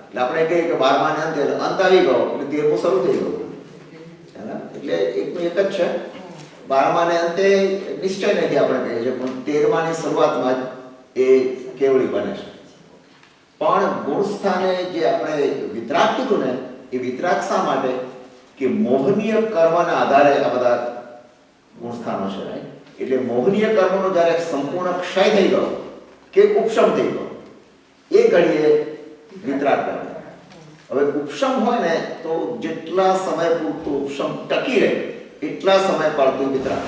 એટલે આપણે કહીએ કે 12મા ને અંતે અંત આવી ગયો એટલે 13મું શરૂ થઈ ગયું, એટલે એકનું એક જ છે. 12મા ને અંતે નિશ્ચય નથી આપણે કહીએ છીએ, પણ 13માની શરૂઆતમાં જ એ કેવળી બને છે. પણ ગુણસ્થાને જે આપણે વિતરાગ કીધું ને, એ વિતરાગ શા માટે કે મોહનીય કર્મના આધારે આ બધા ગુણસ્થાનો છે. એટલે મોહનીય કર્મનો જ્યારે સંપૂર્ણ ક્ષય થઈ ગયો કે ઉપશમ થઈ ગયો એ ઘડીએ વિતરાગ કહેવાય. હવે ઉપશમ હોય ને તો જેટલા સમય પૂરતું ઉપશમ ટકી રહે એટલા સમય પાડતું વિતરાગ.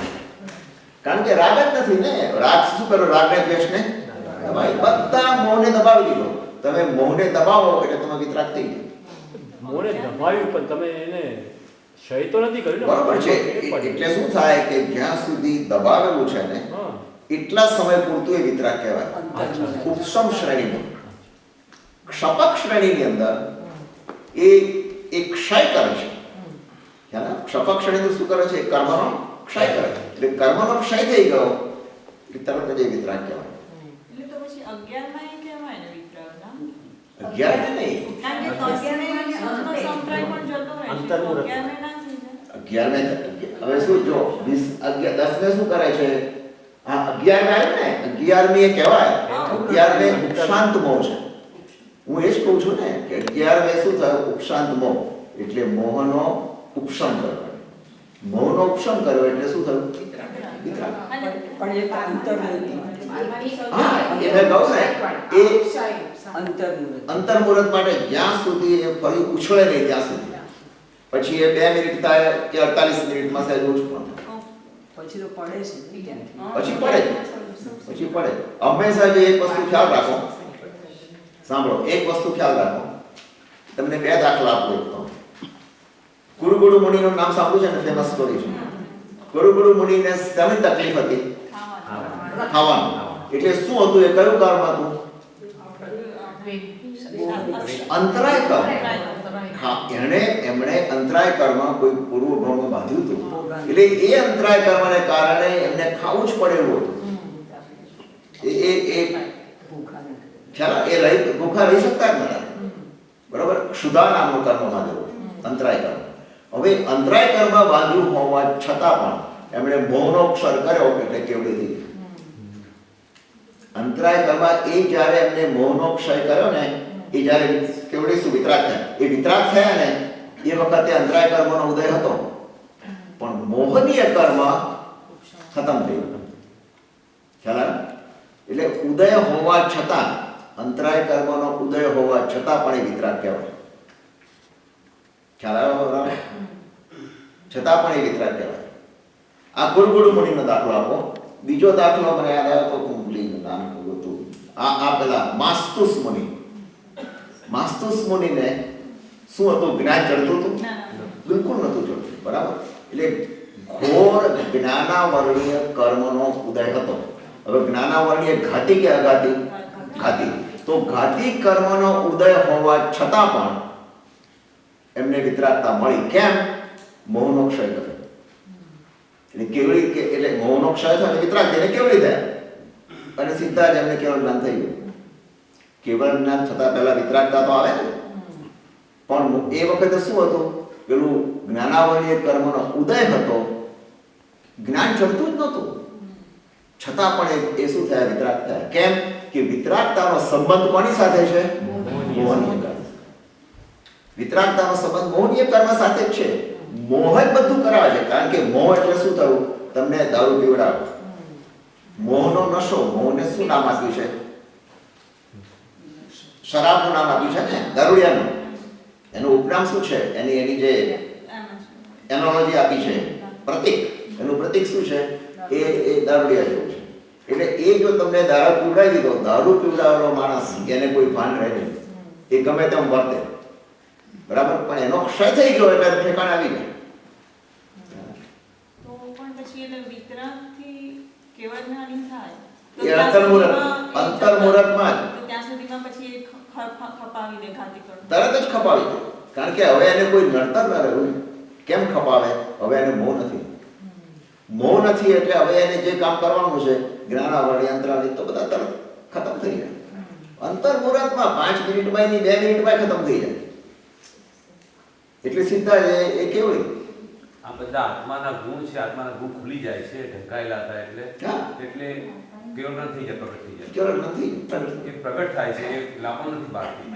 કારણ કે રાગ જ નથી ને. રાગ શું કરો? રાગને દ્વેષને દબાવી, બધા મોહને દબાવી દીધો. તમે મોહને દબાવો એટલે તમે વિતરાગ થઈ જાય. મોહને દબાવ્યું પણ તમે એને ક્ષય તો નથી કર્યું. બરોબર છે. એટલે શું થાય કે જ્યાં સુધી દબાવેલું છે ને એટલા સમય પૂરતું એ વિતરાગ કહેવાય. ઉપશમ શ્રેણીમાં ક્ષપક શ્રેણીની અંદર એ ક્ષય કરે છે. ક્ષપક શ્રેણી શું કરે છે? કર્મનો ક્ષય કરે છે. એટલે કર્મનો ક્ષય થઈ ગયો એટલે તરત જ એ વિતરાગ કહેવાય. એટલે તો પછી 11માં એ કહેવાય ને વિતરાગ ના? 11 નહીં, કારણ કે 11માં સંપ્રાય પણ જતો રહે છે. 11માં ના થઈ જાય. 11 હવે શું જો 20 10 ને શું કરે છે? હા 11 આવે ને, 11મી એ કહેવાય. 11મે ઉપશાંત મોહ છે. હું એ જ કહું છું ને કે 11મે શું થયું? ઉપશાંત મોહ. એટલે મોહનો ઉપશમ કર્યો. મોહનો ઉપશમ કર્યો એટલે શું થયું? વિતરાગ. પણ એ અંતર્મુહૂર્ત. હા એ મેં કહું ને એ અંતર્મુહૂર્ત. અંતર્મુહૂર્ત માટે જ્યાં સુધી એ ફરી ઉછળે નહીં ત્યાં સુધી, પછી એ 2 મિનિટ થાય કે 48 મિનિટમાં સાહેબ ઓછું પણ થાય. પછી તો પડે છે. પછી પડે હંમેશા એક વસ્તુ ખ્યાલ રાખો. સાંભળો, એક વસ્તુ ખ્યાલ રાખો. તમને 2 દાખલા આપું. એક તો ગુરુ મુનિનું નામ સાંભળ્યું છે ને? ફેમસ સ્ટોરી છે. ગુરુ મુનિને શેની તકલીફ હતી? ખાવાનું. એટલે શું હતું? એ કયું કર્મ હતું? અંતરાય કર્મ. એમણે અંતરાય કર્મ કોઈ પૂર્વ ભાવમાં બાંધ્યું હતું. એટલે એ અંતરાય કર્મને કારણે એમને ખાવું જ પડે એવું હતું. ભૂખા રહી શકતા જ નતા. બરોબર? ક્ષુધા નામનું કર્મ બાંધ્યું, અંતરાય કર્મ. હવે અંતરાય કર્મ બાંધ્યું હોવા છતાં પણ એમણે મોહનો ક્ષય કર્યો એટલે કેવડી થઈ. અંતરાય કર્મ એ જ્યારે એમને મોહનો ક્ષય કર્યો ને એ જ્યારે કેવડી શું? વિતરાગ થયા. એ વિતરાગ થયા ને એ વખતે અંતરાય કર્મનો ઉદય હતો, પણ મોહનીય કર્મ ખતમ થયું. ખ્યાલ? એટલે ઉદય હોવા છતાં, અંતરાય કર્મનો ઉદય હોવા છતાં પણ એ વિતરાગ કહેવાય. ખ્યાલ આવ્યો? છતાં પણ એ વિતરાગ કહેવાય. આ ગુરુ મુનિનો દાખલો આપો. બીજો દાખલો મને યાદ આવ્યો તો હું ભૂલી ગયો, નામ હતું. આ પેલા માસ્તુસ મુનિ. માસ્તુસ મુનિને શું હતું? જ્ઞાન ચડતું હતું? બિલકુલ નતું ચડતું. બરાબર? એટલે ઘોર જ્ઞાનાવરણીય કર્મનો ઉદય હતો. હવે જ્ઞાનાવરણીય ઘાતી કે અઘાતી? ઘાતી. તો ઘાતી કર્મનો ઉદય હોવા છતાં પણ એમને વિતરાગતા મળી. કેમ? મોહનો ક્ષય કર્યો. એટલે કેવળી એટલે મોહનો ક્ષય થયો અને વિતરાગ થઈને કેવળી થયા અને સીધા જ એમને કેવળ જ્ઞાન થઈ ગયું. કેવળ જ્ઞાન છતાં પહેલા વિતરાગતા તો આવે ને, પણ એ વખતે શું હતું? પેલું જ્ઞાનાવરણીય કર્મનો ઉદય હતો, જ્ઞાન ચડતું જ નહોતું, છતાં પણ એ શું થયા? વિતરાગ થયા. કેમ? કે વિતરાગતાનો સંબંધ કોની સાથે છે? મોહનીય કર્મ. વિતરાગતાનો સંબંધ મોહનીય કર્મ સાથે જ છે. મોહ જ બધું કરાવે છે. કારણ કે મોહ એટલે શું થયું? તમને દારૂ પીવડાવો, મોહનો નશો. મોહને શું નામ આપ્યું છે? શરાબનું નામ આપ્યું છે ને, દારૂડિયાનું. એનું ઉપનામ શું છે? એની જે એનોલોજી આપી છે, પ્રતીક. એનું પ્રતીક શું છે? એ દારૂડિયા જેવું છે. એટલે એ જો તમને દારૂ પીવડાવી દીધો, દારૂ પીવડાવેલો માણસ એને કોઈ ભાન રહે નહીં, એ ગમે તેમ વર્તે. બરાબર? પણ એનો ક્ષય થઈ ગયો એટલે ઠેકાણે આવી ગયો. તો પણ પછી એટલે વિતરાગથી કેવળ જ્ઞાન થાય એ અંતર્મુહૂર્તમાં જ ત્યાં સુધીમાં પછી ખપાવી દે ઘાતી કર્મ. તરત જ ખપાવી દે. કારણ કે હવે એને કોઈ નડતર ન રહ્યું. કેમ ખપાવે? હવે એને મોહ નથી. મોહ નથી એટલે હવે એને જે કામ કરવાનું છે જ્ઞાનાવરણી અંતરાવરણી તો બધા તરત ખતમ થઈ જાય. અંતર મુહૂર્તમાં 5 મિનિટમાં એની 2 મિનિટમાં ખતમ થઈ જાય. એટલે સીધા એ કેવડી. આ બધા આત્માના ગુણ છે, આત્માના ગુણ ખુલી જાય છે ઢંકાયેલા હતા એટલે હા. એટલે કેવળ થઈ જાય, પ્રગટ થઈ જાય. કેવળ નથી. એ પ્રગટ થાય છે, એ લાભો નથી બાકી.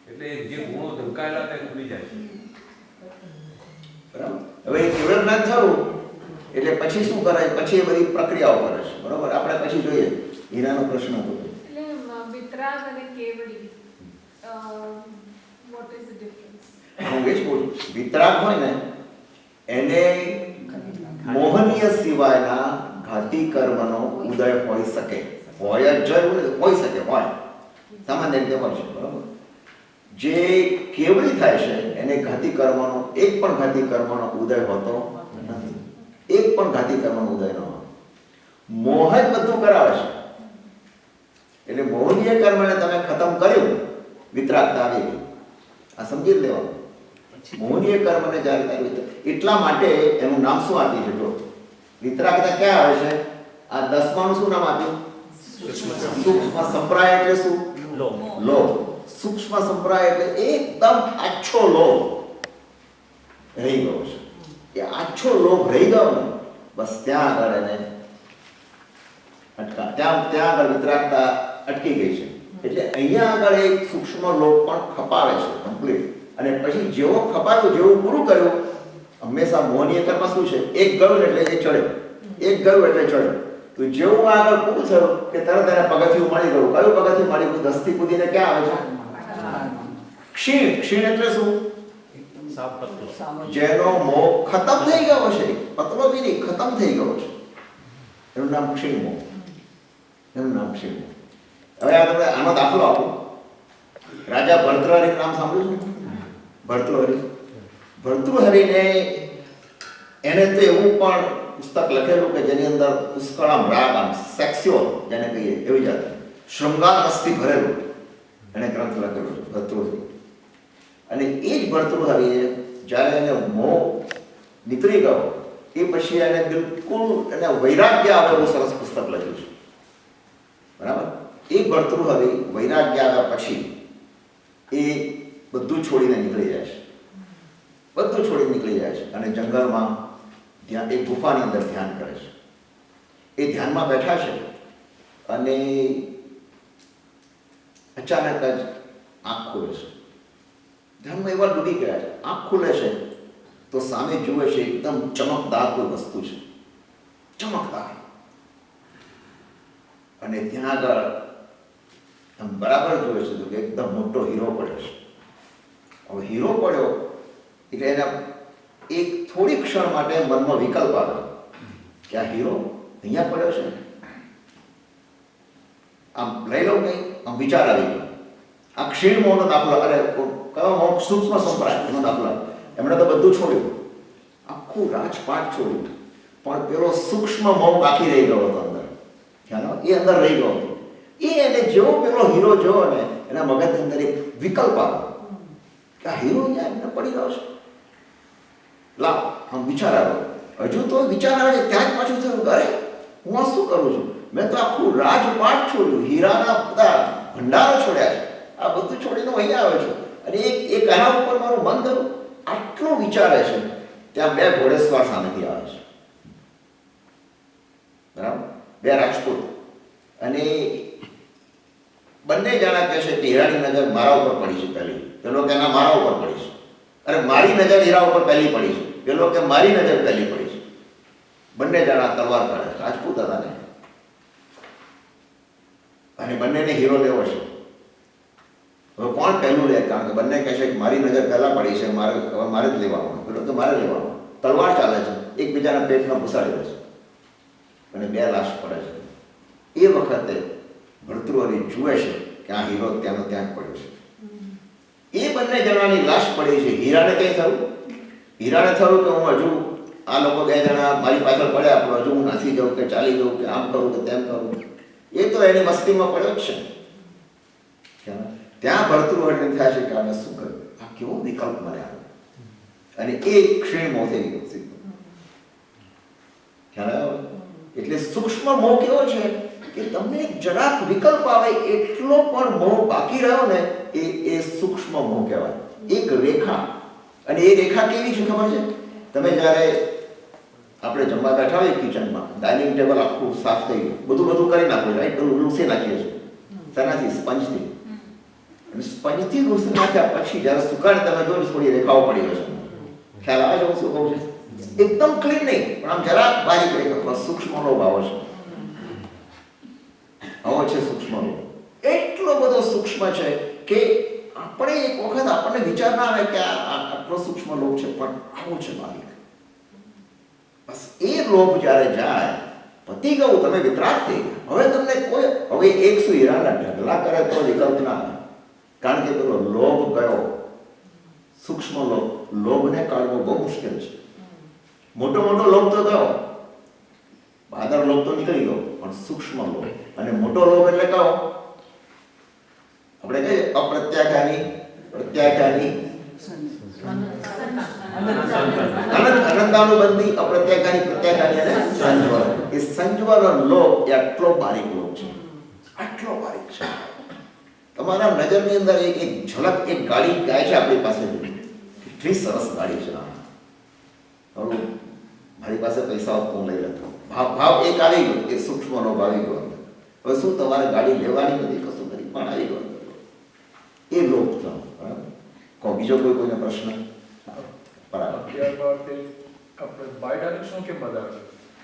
એટલે જે ગુણો ઢંકાયેલા હતા એ ખુલી જાય છે. બરાબર. હવે એ કેવળ જ્ઞાન થયું એટલે પછી શું કરાય? પછી એ બધી પ્રક્રિયાઓ કરે છે. બરાબર. આપણે પછી જોઈએ. હીરાનો પ્રશ્ન હતો. એટલે વિતરાગ અને કેવડી what is the difference? હું એ જ કહું છું. વિતરાગ હોય ને એને મોહનીય સિવાયના ઘાતી કર્મનો ઉદય હોઈ શકે. હોય જ જરૂર નથી, હોઈ શકે, હોય સામાન્ય રીતે હોય છે. બરાબર. જે કેવડી થાય છે એને ઘાતી કર્મનો એક પણ ઘાતી કર્મનો ઉદય હોતો નથી. એક પણ ઘાતી કર્મનો ઉદય ન હોય. મોહ જ બધું કરાવે છે. એટલે મોહનીય કર્મને તમે ખતમ કર્યું, વિતરાગતા આવી ગઈ. આ સમજી જ લેવાનું. મોહનીય કર્મને જ્યારે કર્યું એટલા માટે એનું નામ શું આપ્યું છે? જો વિતરાગતા ક્યાં આવે છે? આ 10માનું શું નામ આપ્યું? સૂક્ષ્મ સંપ્રાય. એટલે શું? લોભ. સૂક્ષ્મ સંપ્રાય એટલે એકદમ આછો લોભ રહી ગયો છે. એ આછો લોભ રહી ગયો ને બસ ત્યાં આગળ એને ત્યાં આગળ વિતરાગતા અટકી ગઈ છે. એટલે અહીંયા આગળ એક સૂક્ષ્મ લોભ પણ ખપાવે છે કમ્પ્લીટ. અને પછી જેવો ખપાયું, જેવું પૂરું કર્યું, હંમેશા મોહનીય કર્મ શું છે? એક ગયું એટલે એ ચડ્યો, એક ગયું એટલે ચડ્યો. તો જેવું આગળ પૂરું થયું કે તરત એને પગથિયું મળી ગયું. કયું પગથિયું મળી ગયું? 10 થી કૂદીને ક્યાં આવે છે? ક્ષીણ. ક્ષીણ એટલે શું? જેનો મોહ ખતમ થઈ ગયો છે. પતલો બી નહીં, ખતમ થઈ ગયો છે. એનું નામ ક્ષીણ મોહ. એનું નામ ક્ષીણ મોહ. હવે આ તમને આનો દાખલો આપો. રાજા ભર્તૃહરિનું નામ સાંભળ્યું છે? ભર્તૃહરિ. ભર્તૃહરિને એને તો એવું પણ પુસ્તક લખેલું કે જેની અંદર પુષ્કળ આમ રાગ, આમ સેક્સ્યુઅલ જેને કહીએ એવી જાત શૃંગાર રસથી ભરેલું એને ગ્રંથ લખેલો છે ભર્તૃહરિ. અને એ જ ભર્તૃહરિએ જ્યારે એને મોહ નીકળી ગયો એ પછી એને બિલકુલ એને વૈરાગ્ય આવે એવું સરસ પુસ્તક લખ્યું છે. બરાબર. એ ભર્તૃહરિ વૈરાગ્ય આવ્યા પછી એ બધું છોડીને નીકળી જાય છે. બધું છોડીને નીકળી જાય છે અને જંગલમાં ત્યાં એક ગુફાની અંદર ધ્યાન કરે છે. એ ધ્યાનમાં બેઠા છે અને અચાનક જ આંખ ખુલે છે. ધ્યાનમાં એવા ડૂબી ગયા છે. આંખ ખુલે છે તો સામે જુએ છે એકદમ ચમકદાર કોઈ વસ્તુ છે. ચમકદાર. અને ત્યાં આગળ આમ બરાબર જુએ છે તો કે એકદમ મોટો હીરો પડ્યો છે. હવે હીરો પડ્યો એટલે એના એક થોડી ક્ષણ માટે મનમાં વિકલ્પ આવ્યો કે આ હીરો અહીંયા પડ્યો છે, આમ લઈ લઉં નહીં? આમ વિચાર આવી ગયો. આ ક્ષીણ મોહનો દાખલો. અરે કયો મોહ? સૂક્ષ્મ સંપ્રાય એનો દાખલો. એમણે તો બધું છોડ્યું, આખું રાજપાટ છોડ્યું, પણ પેલો સૂક્ષ્મ મોહ બાકી રહી ગયો હતો અંદર. ખ્યાલ? એ અંદર રહી ગયો હતો. એને જેવો પેલો હીરો જોયો ને એના મગજની અંદર એક વિકલ્પ આવ્યો કે આ હીરો અહીંયા એમને પડી રહ્યો છે. લાવ, આમ વિચાર આવ્યો. હજુ તો વિચાર આવે છે ત્યાં જ પાછું થયું, અરે હું આ શું કરું છું? મેં તો આખું રાજપાટ છોડ્યું, હીરાના બધા ભંડારો છોડ્યા છે, આ બધું છોડીને હું અહીંયા આવ્યો છું અને એક આના ઉપર મારું મન થયું. આટલું વિચારે છે ત્યાં 2 ઘોડેસવાર સામેથી આવે છે. બરાબર. 2 રાજપૂત. અને બંને જણા કહે છે કે હીરાની નજર મારા ઉપર પડી છે પહેલી. પેલો કે ના, મારા ઉપર પડી છે. અરે મારી નજર હીરા ઉપર પહેલી પડી છે. પેલો કે મારી નજર પહેલી પડી છે. બંને જણા તલવાર કાઢે. રાજપૂત હતા ને. અને બંનેને હીરો લેવો છે. હવે કોણ પહેલું લે? કારણ કે બંને કહે છે કે મારી નજર પહેલા પડી છે, મારે જ લેવાનું. પેલો કે મારે લેવાનું. તલવાર ચાલે છે, એકબીજાના પેટમાં ઘુસાડી દે છે અને 2 લાશ પડે છે. એ વખતે ભર્તૃહરિ જુએ છે કે આ હીરો ત્યાંનો ત્યાં પડ્યો છે. એ બંને જણાની લાશ પડી છે. હીરાને કંઈ થયું? હીરાને થયું કે હું હજુ આ લોકો 2 જણા મારી પાછળ પડ્યા, પણ હજુ હું નાસી જાઉં કે ચાલી જાઉં કે આમ કરું કે તેમ કરું. એ તો એની મસ્તીમાં પડ્યો જ છે. ત્યાં ભર્તૃહરિને થાય છે કે આપણે શું કર્યું? આ કેવો વિકલ્પ મને આવ્યો. અને એ ક્ષીણ મોહ થઈ ગયો. ખ્યાલ આવ્યો? એટલે સૂક્ષ્મ મોહ કેવો છે કે તમને જરાક વિકલ્પ આવે એટલો પણ મોહ બાકી રહ્યો ને એ સૂક્ષ્મ મોહ કહેવાય. એક રેખા, અને એ રેખા કેવી છે ખબર છે? તમે જ્યારે આપણે જમવા બેઠા હોઈએ કિચનમાં, ડાઇનિંગ ટેબલ આખું સાફ થઈ ગયું, બધું કરી નાખ્યું, રાઈટ? પેલું લૂસી નાખીએ છીએ. શેનાથી? સ્પંજથી. અને સ્પંજથી લૂસી નાખ્યા પછી જ્યારે સુકાય તમે જોજો થોડી રેખાઓ પડી હશે. ખ્યાલ આવે છે હું શું કહું છું? એકદમ ક્લીન નહીં, પણ આમ જરાક બારીક રેખા, સૂક્ષ્મ લોભ આવો છે. આવો છે સૂક્ષ્મ લોભ. એટલો બધો સૂક્ષ્મ છે કે આપણે એક વખત આપણને વિચાર ના આવે કે આટલો સૂક્ષ્મ લોભ છે, પણ આવો છે બારીક. બસ એ લોભ જ્યારે જાય, પતી ગયું, તમે વિતરાગ થઈ ગયા. હવે તમને હવે 100 હીરાના ઢગલા કરે તો વિકલ્પ ના આવે, કારણ કે પેલો લોભ ગયો, સૂક્ષ્મ લોભને કાઢવો બહુ મુશ્કેલ છે. મોટો લોભ તો ગયો, બાદર લોભ તો નીકળી ગયો, પણ સૂક્ષ્મ લોભ અને મોટો લોભ એટલે કયો? આપણે કહીએ અપ્રત્યાખ્યાની, પ્રત્યાખ્યાની, અનંતાનુબંધી, અપ્રત્યાખ્યાની, પ્રત્યાખ્યાની અને સંજ્વર. એ સંજ્વર લોભ એ આટલો બારીક લોભ છે, આટલો બારીક છે. તમારા નજરની અંદર એક ઝલક, એક ગાડી ગાય છે આપણી પાસે, કેટલી સરસ ગાડી છે. મારી પાસે પૈસા હોત તો હું લઈ લેતો. ભાવ એક આવી ગયો, એક સૂક્ષ્મ લોભ આવી ગયો. હવે શું તમારે ગાડી લેવાની નથી, કશું કરી પણ આવી ગયો એ લોભ થયો. બરાબર? બીજો કોઈને પ્રશ્ન? બરાબર. આપણે બાય ડાયરેક્શન કેમ બતાવે છે?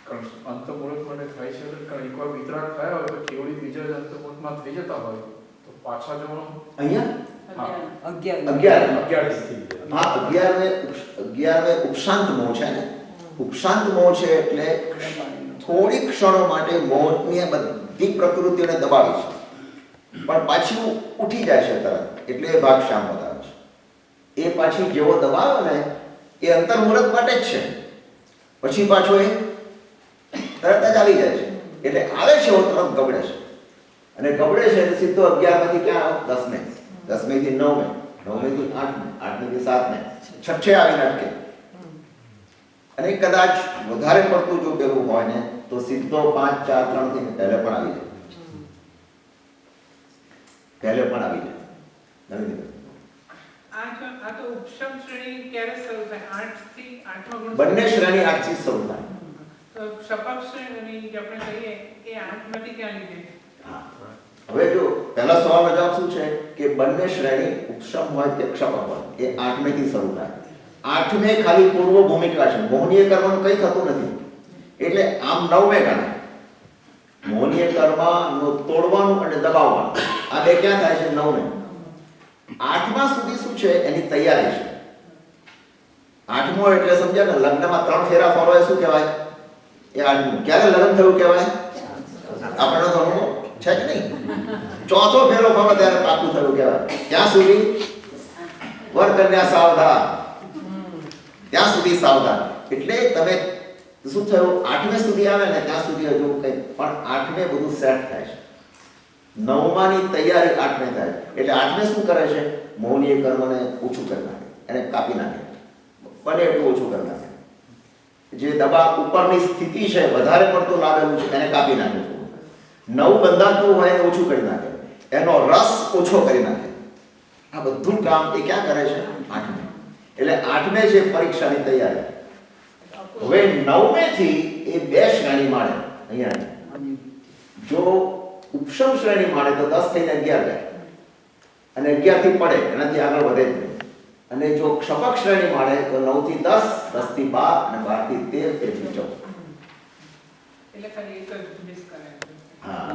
કારણ અંતર્મુહૂર્ત માટે થાય છે, કારણ એકવાર વિતરાગ થયા હોય તો કેવડી બીજા જ અંતર્મુહૂર્તમાં થઈ જતા હોય તો પાછા જવાનું અહીંયા 11 ઉપશાંત મોહ છે ને. ઉપશાંત મોહ છે એટલે થોડી ક્ષણો માટે મોહની બધી પ્રકૃતિઓને દબાવી છે, પણ પાછી ઉઠી જાય છે તરત, એટલે એ ભાગ શ્યામ બતાવે છે. એ પાછી જેવો દબાવે ને એ અંતર્મુહૂર્ત માટે જ છે, પછી પાછો એ તરત જ આવી જાય છે. એટલે આવે છે એવો તરત ગબડે છે, અને ગબડે છે એટલે સીધો 11 માંથી ક્યાં આવે? 10 ને, 10 માંથી 9 ને, 9 માંથી 8 ને, 8 માંથી 7 ને, છઠ્ઠે આવીને અટકે. અને કદાચ વધારે પડતું જો પેલું હોય ને તો સીધો 5 4 3 થી પહેલે પણ આવી જાય, આ તો ઉપશમ શ્રેણી ક્યારે શરૂ થાય? 8 થી 8મા ગુણ. બંને શ્રેણી 8 થી શરૂ થાય. તો શપક શ્રેણી જે આપણે કહીએ એ 8 માંથી ક્યાં લીધે? હવે જો પહેલા સવાલનો જવાબ શું છે કે બંને શ્રેણી ઉપશમ હોય કે ક્ષપક હોય એ 8મે થી શરૂ થાય. 8મે ખાલી પૂર્વ ભૂમિકા છે, મોહનીય કર્મનું કંઈ થતું નથી, એટલે આમ 9મે ગણાય. મોહનીય કર્મનું તોડવાનું અને દબાવવાનું આ બે ક્યાં થાય છે? 9મે. 8મા સુધી શું છે? એની તૈયારી છે. 8મો એટલે સમજ્યા ને, લગ્નમાં 3 ફેરા ફરો એ શું કહેવાય? એ 8મું. ક્યારે લગ્ન થયું કહેવાય? આપણને તો અનુભવ છે જ નહીં. 4થો ફેરો ફરો ત્યારે પાકું થયું કહેવાય. ત્યાં સુધી વર કન્યા સાવધાન, ત્યાં સુધી સાવધાન. એટલે તમે શું થયું? 8મે સુધી આવે ને ત્યાં સુધી હજુ કંઈ, પણ 8મે બધું સેટ થાય છે. 9માની તૈયારી 8મે થાય. એટલે 8મે શું કરે છે? મૌનીય કર્મને ઓછું કરી નાખે, એને કાપી નાખે, બને એટલું ઓછું કરી નાખે. જે દબા ઉપરની સ્થિતિ છે, વધારે પડતું લાવેલું છે, એને કાપી નાખે. નવું બંધાતું હોય એને ઓછું કરી નાખે, એનો રસ ઓછો કરી નાખે. આ બધું કામ એ ક્યાં કરે છે? 8મે. એટલે 8મે છે પરીક્ષાની તૈયારી. હવે 9મે થી એ 2 શ્રેણી માળે. અહીંયા જો ઉપશમ શ્રેણી માળે તો 10 થઈને 11 જાય, અને 11 થી પડે, એનાથી આગળ વધે જ નહીં. અને જો ક્ષપક શ્રેણી માળે તો 9 થી 10, 10 થી 12 અને 12 થી 13, 13 થી 14. એટલે ખાલી એક જ ડિસ્કનેક્ટ. હા,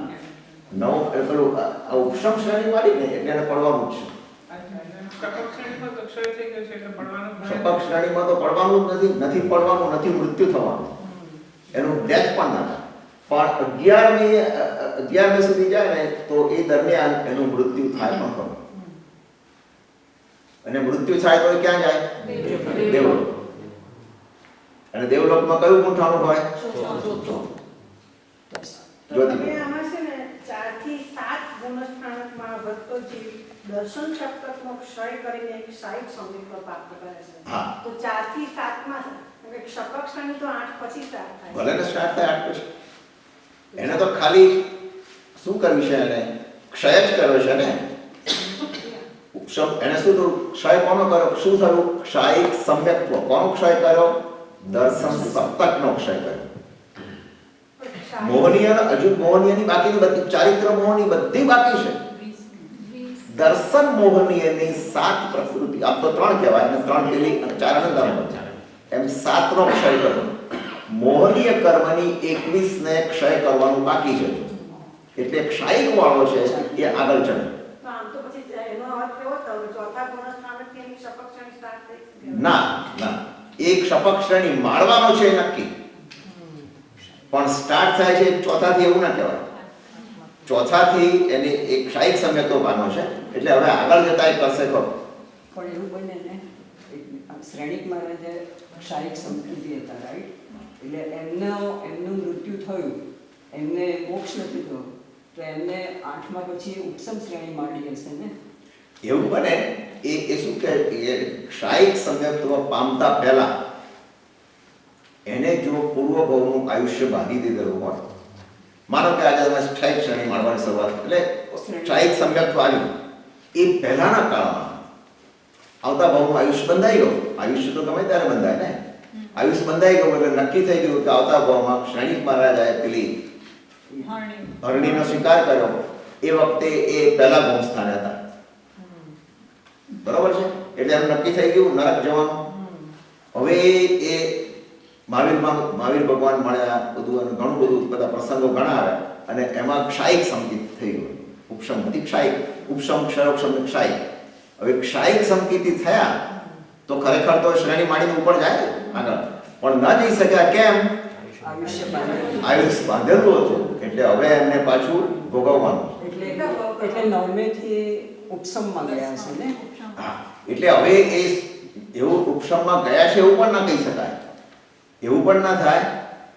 9 પેલું આ ઉપશમ શ્રેણી માળી ને એટલે એને પડવાનું જ છે. શપક શ્રેણીમાં તો ક્ષય થઈ ગયો છે એટલે પડવાનું જ નથી. શપક શ્રેણીમાં તો પડવાનું જ નથી પડવાનું, નથી મૃત્યુ થવાનું, એનું ડેથ પણ ના થાય. પણ 11મે સુધી જાય ને તો એ દરમિયાન એનું મૃત્યુ થાય પણ ખરું. અને મૃત્યુ થાય તો એ ક્યાં જાય? દેવલોક. અને દેવલોકમાં કયું ગુંઠાણું હોય? તો તમે આમાં છે ને 4 થી 7 ગુણસ્થાનકમાં ભક્તો જીવ દર્શન સપ્તકનો ક્ષય કરીને એક સાહિત્ય સંગીત પ્રાપ્ત કરે છે. હા. તો 4 થી 7માં શપક શ્રેણી તો 8 પછી સ્ટાર્ટ થાય. ભલે ને સ્ટાર્ટ થાય 8 પછી. એને તો ખાલી શું કર્યું છે એને? ક્ષય જ કર્યો છે ને. ઉપશમ એને શું થયું? ક્ષય કોનો કર્યો? શું થયું? ક્ષાયિક સમ્યક્ત્વ. કોનો ક્ષય કર્યો? દર્શન સપ્તકનો ક્ષય કર્યો. મોહનીય હજુ મોહનીયની બાકીની બધી ચારિત્ર મોહની બધી બાકી છે. દર્શન મોહનીયની 7 પ્રકૃતિ, આમ તો 3 કહેવાય અને 3 પેલી અને 4 અનંત, એમ 7 નો ક્ષય કર્યો. મોહનીય કર્મની 21 ને ક્ષય કરવાનું બાકી છે. એટલે ક્ષાયિક વાળો છે એ આગળ ચડે. તો આમ તો પછી એનો અર્થ કેવો થયો? ચોથા ગુણ સ્થાનકથી એની શપક શ્રેણી સ્ટાર્ટ થઈ? ના, એક શપક શ્રેણી માળવાનો છે નક્કી, પણ સ્ટાર્ટ થાય છે ચોથાથી એવું ના કહેવાય. ચોથાથી એને એક ક્ષાયિક સમ્યક્ત્વ પાનો છે, એટલે હવે આગળ જતા એ કરશે ખરો. પણ એવું બને ને, શ્રેણિક મહારાજે ક્ષાયિક સંસ્કૃતિ હતા, રાઈટ? એટલે એમનું મૃત્યુ થયું, એમને મોક્ષ નથી થયો, તો એમને 8મા પછી ઉપસમ શ્રેણી માંડી હશે ને? એવું બને એ શું કે ક્ષાયિક સમ્યક્ત્વ પામતા પહેલા એને જો પૂર્વ ભવનું આયુષ્ય બાંધી દીધેલું હોય, માનો કે આજે તમે ક્ષાયિક શ્રેણી માણવાની શરૂઆત, એટલે ક્ષાયિક સમ્યક્ત્વ આવ્યું, એ પહેલાના કાળમાં આવતા ભવનું આયુષ્ય બંધાઈ ગયું. આયુષ્ય તો ગમે ત્યારે બંધાય ને. આયુષ્ય બંધાઈ ગયું એટલે નક્કી થઈ ગયું કે આવતા ભવમાં શ્રેણિક મહારાજાએ પેલી હરણીનો સ્વીકાર કર્યો. એ વખતે એ પહેલા ભૌમ સ્થાને હતા, બરોબર છે? એટલે એનું નક્કી થઈ ગયું નરક જવાનું. હવે એ મહાવીર ભગવાન મળ્યા, બધું અને ઘણું બધું બધા પ્રસંગો ઘણા આવ્યા અને એમાં ક્ષાયિક સંકિત થઈ ગયું. ઉપશમ હતી ક્ષાયિક, ઉપશમ ક્ષયોક્ષમ ક્ષાયિક. હવે ક્ષાયિક સંકિતિ થયા તો ખરેખર તો શ્રેણી માંડીને ઉપર જાય આગળ, પણ ન જઈ શક્યા. કેમ? આયુષ્ય બાંધેલું હતું, એટલે હવે એમને પાછું ભોગવવાનું. એટલે 9મેથી ઉપસમમાં ગયા હશે ને? હા, એટલે હવે એ એવું ઉપશમમાં ગયા છે એવું પણ ના કહી શકાય. એવું પણ ના થાય.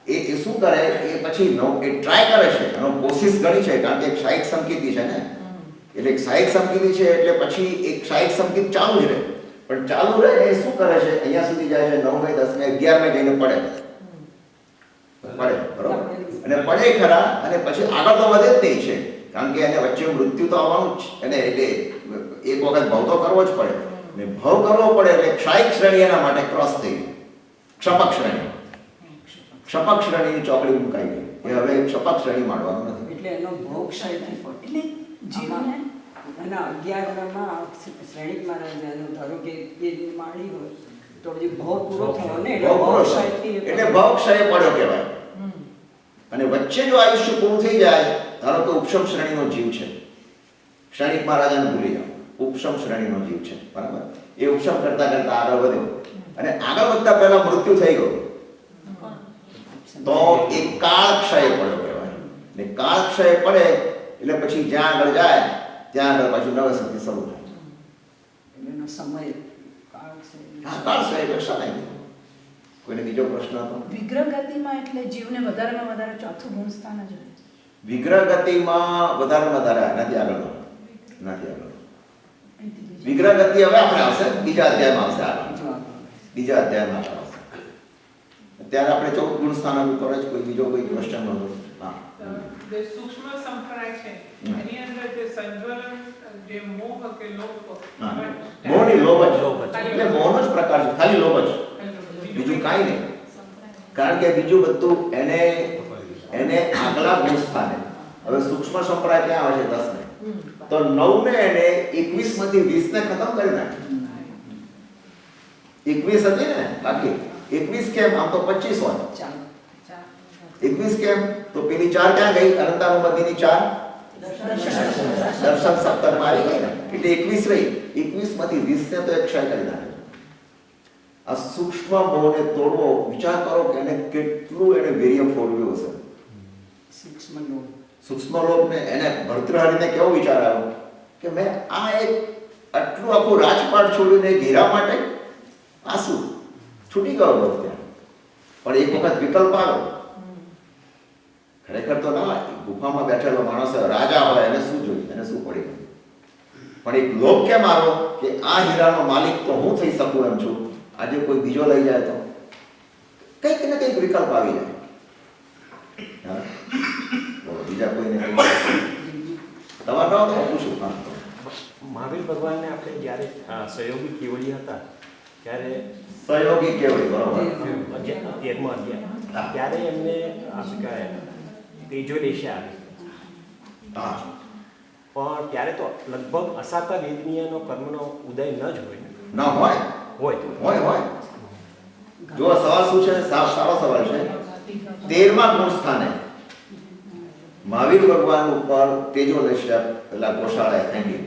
એ શું કરે? એ પછી એ ટ્રાય કરે છે, એનો કોશિશ ઘણી છે, કારણ કે એક ક્ષાયિક સંકિતિ છે ને. એટલે એક ક્ષાયિક સંકિતિ છે એટલે પછી એક ક્ષાયિક સંકિત ચાલુ જ રહે. પણ ચાલુ રહે એ શું કરે છે? અહીંયા સુધી જાય છે, 9મે 10મે 11મે જઈને પડે, બરોબર? અને પડે ખરા, અને પછી આગળ તો વધે જ નહીં છે, કારણ કે એને વચ્ચે મૃત્યુ તો આવવાનું જ. એને એટલે એક વખત ભવ તો કરવો જ પડે, ને ભવ કરવો પડે એટલે ક્ષાયિક શ્રેણી એના માટે ક્રોસ થઈ ગઈ. ક્ષપક શ્રેણી, ક્ષપક શ્રેણીની ચોકડી મુકાઈ ગઈ. એ હવે ક્ષપક શ્રેણી માંડવાનું નથી. એટલે એનો ભોગ ક્ષયથી પડે. એટલે જીવને એના 11માં શ્રેણિક મહારાજાનો ધારો કે એ માળી હોય તો જે ભોગ પૂરો થયો ને, એટલે ભોગ ક્ષયથી એટલે ભવ ક્ષય પડ્યો કહેવાય. અને વચ્ચે જો આયુષ્ય પૂરું થઈ જાય, ધારો કે ઉપશમ શ્રેણીનો જીવ છે, શ્રેણિક મહારાજાને ભૂલી જાઓ, ઉપશમ શ્રેણીનો જીવ છે, બરાબર? એ ઉપશમ કરતા કરતા આગળ વધ્યો અને આગળ વધતા પહેલા મૃત્યુ થઈ ગયું, તો એ કાળ ક્ષય પડ્યો કહેવાય. ને કાળ ક્ષય પડે એટલે પછી જ્યાં આગળ જાય ત્યાં આગળ પાછું નવસંથી શરૂ થાય. એનો સમય કાળ છે. હા, કાળ ક્ષય એટલે સમય. કોઈને બીજો પ્રશ્ન હતો? વિગ્રહ ગતિમાં એટલે જીવને વધારેમાં વધારે ચોથું ગુણ સ્થાન જ રહે છે. વિગ્રહ ગતિમાં વધારેમાં વધારે નથી આગળ, નથી આગળ. વિગ્રહ ગતિ હવે આપણે આવશે બીજા અધ્યાયમાં આવશે, આગળ બીજા અધ્યાયમાં આવશે. અત્યારે આપણે 14 ગુણ સ્થાન ઉપર જ કોઈ બીજો કોઈ ક્વેશ્ચન હતો? હા, જે સૂક્ષ્મ સંપ્રાય છે એની અંદર જે સંજ્વલન, જે મોહ કે લોભ, મોહની લોભ જ, એટલે મોહનો જ પ્રકાર છે, ખાલી લોભ જ, બીજું કાંઈ નહીં. કારણ કે બીજું બધું એને આગલા ગુણ સ્થાને. હવે સૂક્ષ્મ સંપ્રાય ક્યાં આવે છે? 10 ને, તો 9મે એને 21 માંથી 20 ને ખતમ કરી નાખ્યું. 21 હતી ને બાકી, 21 કેમ? આમ તો 25 હોય. 21 કેમ? તો પેલી 4 ક્યાં ગઈ? અનંતાનુમતિની 4 દર્શન સપ્તકમાં આવી ગઈ ને, એટલે 21 રહી. 21 માંથી 20 ને તો એક ક્ષય કરી નાખ્યો. આ સૂક્ષ્મ મોહને તોડવો, વિચાર કરો કે એને કેટલું એને વીર્ય ફોડવ્યું હશે. સૂક્ષ્મ લોભને એને ભર્તૃહરિને કેવો વિચાર આવ્યો કે મેં આ એક આટલું આખું રાજપાટ છોડીને હીરા માટે આ શું છૂટી ગયો લોભ ત્યાં. પણ એક વખત વિકલ્પ આવ્યો. ખરેખર તો ના, ગુફામાં બેઠેલો માણસ રાજા હોય, એને શું જોયું, એને શું પડી ગયું. પણ એક લોભ કેમ આવ્યો કે આ હીરાનો માલિક તો હું થઈ શકું એમ છું, આજે કોઈ બીજો લઈ જાય તો કંઈક ને કંઈક વિકલ્પ આવી જાય. બીજા કોઈને તમારે ના તો હું પૂછું. હા. મહાવીર ભગવાનને આપણે જ્યારે સહયોગી કેવડી હતા ત્યારે સહયોગી કેવડી, બરોબર. 13મો અધ્યાય ત્યારે એમને શું કહેવાય તેજોદેશા આવી, હા. પણ ત્યારે તો લગભગ અસાતા વેદનીયનો કર્મનો ઉદય ન જ હોય. ના હોય. હોય જો સવાલ શું છે, સારો સવાલ છે. 13મા ગુણ સ્થાને મહાવીર ભગવાન ઉપર તેજોદશા પેલા ગોશાળાએ ફેંકી.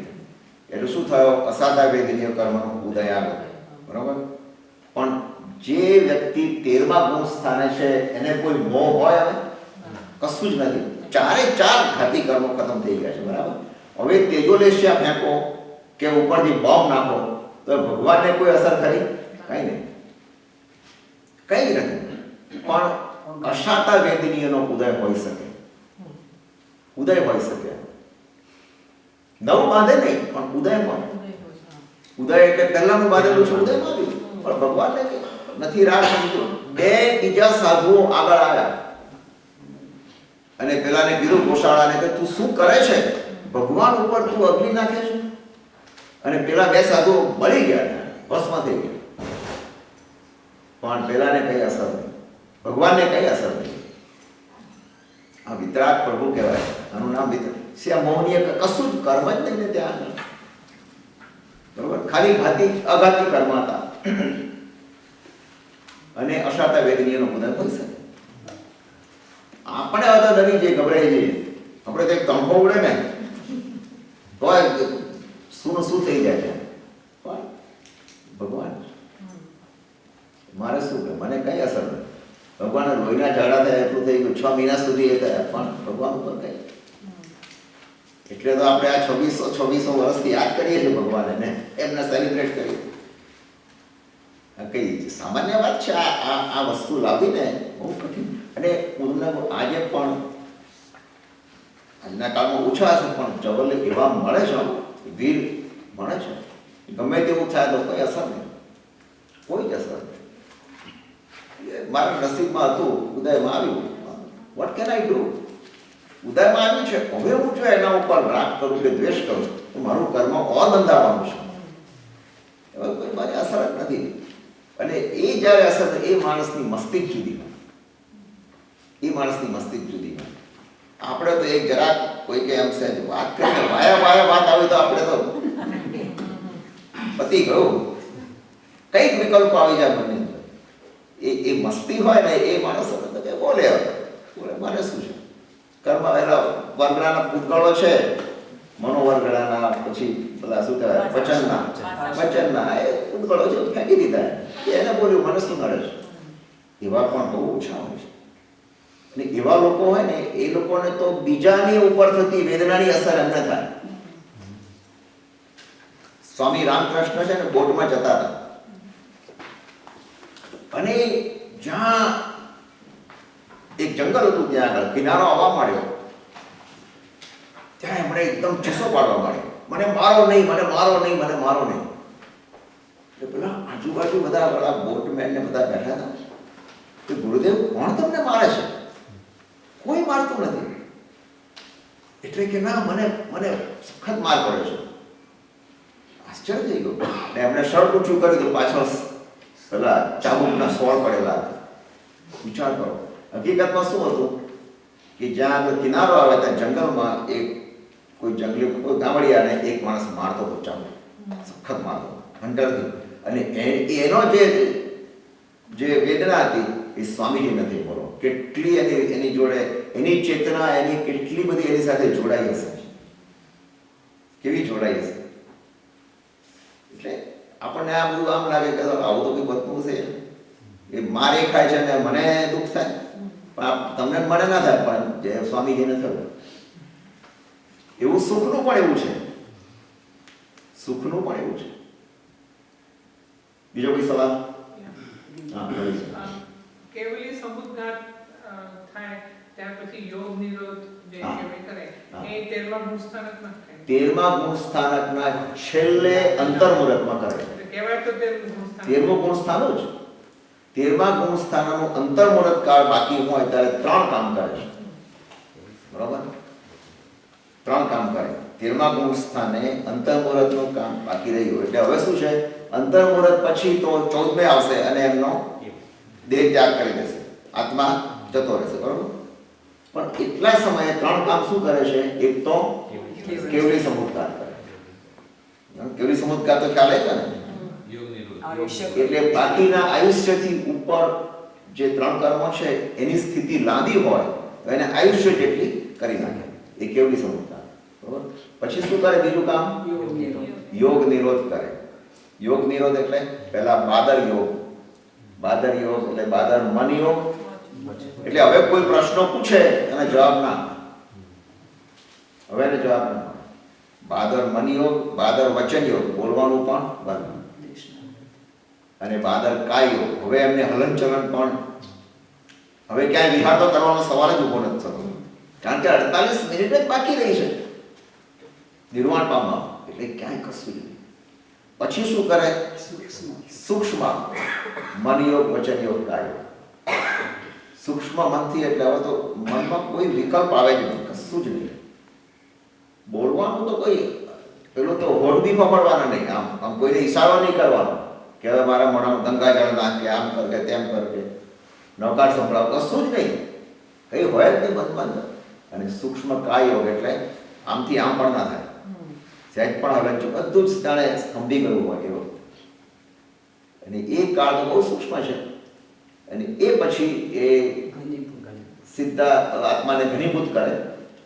એટલે શું થયો? અસાધા વેદનીય કર્મનો ઉદય આવ્યો, બરોબર. પણ જે વ્યક્તિ 13મા ગુણ સ્થાને છે એને કોઈ મોહ હોય? હવે કશું જ નથી. ચારે ચાર ઘાતી કર્મો ખતમ થઈ ગયા છે, બરાબર. હવે તેજોદશા ફેંકો કે ઉપરથી બોમ્બ નાખો તો ભગવાનને કોઈ અસર કરી? કઈ નહીં, કઈ નથી. પણ અશાતા વેદનીયનો ઉદય હોઈ શકે, ઉદય હોઈ શકે. નવું બાંધે નહીં પણ ઉદય હોય. ઉદય એટલે પહેલાનું બાંધેલું છે, ઉદય આવ્યું. પણ ભગવાનને નથી રાગ સમજતું. બે બીજા સાધુઓ આગળ આવ્યા અને પેલાને કીધું ગોશાળાને કે તું શું કરે છે? ભગવાન ઉપર તું અગ્નિ નાખે છે? અને પેલા બે સાધુઓ બળી ગયા, ભસ્મ થઈ ગયા. પણ પેલાને કઈ અસર નહીં, ભગવાનને કઈ અસર નહીં. આ વિતરાગ પ્રભુ કહેવાય, આનું નામ વિતરાગ. આ મૌનીય કશું જ કર્મ જ નહીં ને ત્યાં, બરોબર. ખાલી અઘાતી કર્મ હતા અને અશાતા વેદનીયનો ઉદય હોઈ શકે. આપણે હવે તો ડરી જઈએ, ગભરાઈ જઈએ. આપણે તો એક તંખો ઉડે ને તો શું થઈ જાય છે. પણ ભગવાન મારે શું કે મને કઈ અસર નથી. ભગવાન લોહીના ઝાડા થયા એટલું થઈ ગયું, 6 મહિના સુધી એ થયા, પણ ભગવાન ઉપર કઈ. એટલે તો આપણે આ 2600 વર્ષથી યાદ કરીએ છીએ ભગવાનને ને એમને સેલિબ્રેટ કરીએ. કઈ સામાન્ય વાત છે આ વસ્તુ લાવીને? બહુ કઠિન. અને તમને આજે પણ આજના કાળમાં ઓછા છે પણ જવલ્લે એવા મળે છે, વીર મળે છે. ગમે તેવું થાય તો કોઈ અસર નહીં, કોઈ જ અસર નહીં. મારા નસીબમાં હતું, ઉદયમાં આવ્યું. What can I do? ઉદયમાં આવ્યું છે, હવે હું જો એના ઉપર રાગ કરું કે દ્વેષ કરું તો મારું કર્મ ઓર બંધાવવાનું છે. હવે કોઈ મારી અસર જ નથી. અને એ જ્યારે અસર, એ માણસની મસ્તિષ્ક જુદી, એ માણસની મસ્તિષ્ક જુદી. આપણે તો એક જરાક કોઈ કે એમ સહેજ વાત કરીને વાયા વાત આવી તો આપણે તો પતી ગયું. કઈક વિકલ્પ આવી જાય મને. એ મસ્તી હોય ને એ માણસ બોલે મારે શું છે? કર્મ એના વર્ગડાના પૂતગળો છે, મનોવર્ગડાના, પછી પેલા શું કહેવાય વચનના એ પૂતગળો છે, ફેંકી દીધા. એને બોલ્યું મને શું નડે છે? એવા પણ બહુ ઓછા હોય છે. અને એવા લોકો હોય ને એ લોકોને તો બીજાની ઉપર થતી વેદનાની અસર એમને થાય. સ્વામી રામકૃષ્ણ છે ને બોટમાં જતા હતા અને જ્યાં એક જંગલ હતું ત્યાં આગળ કિનારો આવવા માંડ્યો, ત્યાં એમણે એકદમ ચીસો પાડવા માંડ્યો, મને મારો નહીં, મને મારો નહીં, મને મારો નહીં. એટલે પેલા આજુબાજુ બધા બોટમેન ને બધા બેઠા હતા કે ગુરુદેવ કોણ તમને મારે છે? કોઈ મારતું નથી. એટલે કે ના, મને સખત માર પડ્યો છે. આશ્ચર્ય થઈ ગયું. ને એમણે શર્ટ ઊંચું કર્યું તો પાછળ પેલા ચાબુકના સોળ પડેલા હતા. વિચાર કરો, હકીકતમાં શું હતું કે જ્યાં આગળ કિનારો આવે ત્યાં જંગલમાં કોઈ ગામડિયાને એક માણસ મારતો હતો, ચાબુક સખત મારતો, હંટરથી. અને એનો જે વેદના હતી એ સ્વામીજી નથી બોલો. કેટલી એની જોડે એની ચેતના, એની કેટલી બધી એની સાથે જોડાઈ હશે, કેવી જોડાઈ હશે. એટલે આપણને આ બધું આમ લાગે કે આવું તો કંઈ બનતું છે, એ મારે ખાય છે ને મને દુઃખ થાય, પણ તમને મને ના થાય, પણ જે સ્વામીજીને થયું. એવું સુખનું પણ એવું છે, સુખનું પણ એવું છે. બીજો કોઈ સવાલ? કેવલી સમુદ્ઘાત થાય ત્યાર પછી યોગ નિરોધ જે કેવલી કરે એ 13મા ગુણ સ્થાનકમાં થાય. 13મા ગુણ સ્થાનકના છેલ્લે અંતર્મુહૂર્તમાં કરે. કહેવાય તો 13મું ગુણ સ્થાનક. 13મું ગુણ સ્થાન જ. 13મા ગુણ સ્થાનનું અંતર્મુહૂર્ત કાળ બાકી હોય ત્યારે 3 કામ કરે છે, બરોબર? 3 કામ કરે. 13મા ગુણ સ્થાને અંતર્મુહૂર્તનું કામ બાકી રહ્યું. એટલે હવે શું છે, અંતર્મુહૂર્ત પછી તો 14મે આવશે અને એમનો દેહ ત્યાગ કરી દેશે, આત્મા જતો રહેશે, બરોબર. પણ એટલા સમયે 3 કામ શું કરે છે? એક તો કેવલી સમુદ્ગાર કરે. કેવલી સમુદ્ગાર તો ખ્યાલ આવ્યો ને? યોગ નિરોધ. આયુષ્ય એટલે બાકીના આયુષ્યથી ઉપર જે 3 કર્મો છે એની સ્થિતિ લાંબી હોય તો એને આયુષ્ય જેટલી કરી નાખે, એ કેવલી સમુદ્ગાર, બરોબર. પછી શું કરે બીજું કામ? યોગ નિરોધ. યોગ નિરોધ કરે. યોગ નિરોધ એટલે પહેલા બાદર યોગ. બાદર યોગ એટલે બાદર મન યોગ. એટલે હવે કોઈ પ્રશ્નો પૂછે અને જવાબ ના આપે. હવે એને જવાબ ના આપે. બાદર મન યોગ, બાદર વચન યોગ, બોલવાનું પણ બંધ. અને બાદર કાય યોગ, હવે એમને હલનચલન પણ, હવે ક્યાંય વિહાર તો કરવાનો સવાલ જ ઊભો નથી થતો, કારણ કે 48 મિનિટ જ બાકી રહી છે નિર્વાણ પામવા, એટલે ક્યાંય કશું નહીં. પછી શું કરે? સૂક્ષ્મ મન યોગ, વચન યોગ, કાય યોગ. સૂક્ષ્મ મનથી એટલે હવે તો મનમાં કોઈ વિકલ્પ આવે જ નહીં, કશું જ નહીં. બોલવાનું તો કોઈ પેલું તો હોડ બી પકડવાના નહીં, આમ કોઈને ઈશારો નહીં કરવાનો કે હવે મારા મોઢામાં ગંગા જળ નાખ કે આમ કર કે તેમ કર કે નવકાર સંભળાવ, કશું જ નહીં, કઈ હોય જ નહીં, બંધ. અને સૂક્ષ્મ કાય યોગ એટલે આમથી આમ પણ ના થાય, સહેજ પણ હલન બધું જ જાણે સ્તંભી ગયું હોય એવો. અને એ કાળ તો બહુ સૂક્ષ્મ છે. અને એ પછી એ સીધા આત્માને ઘનીભૂત કરે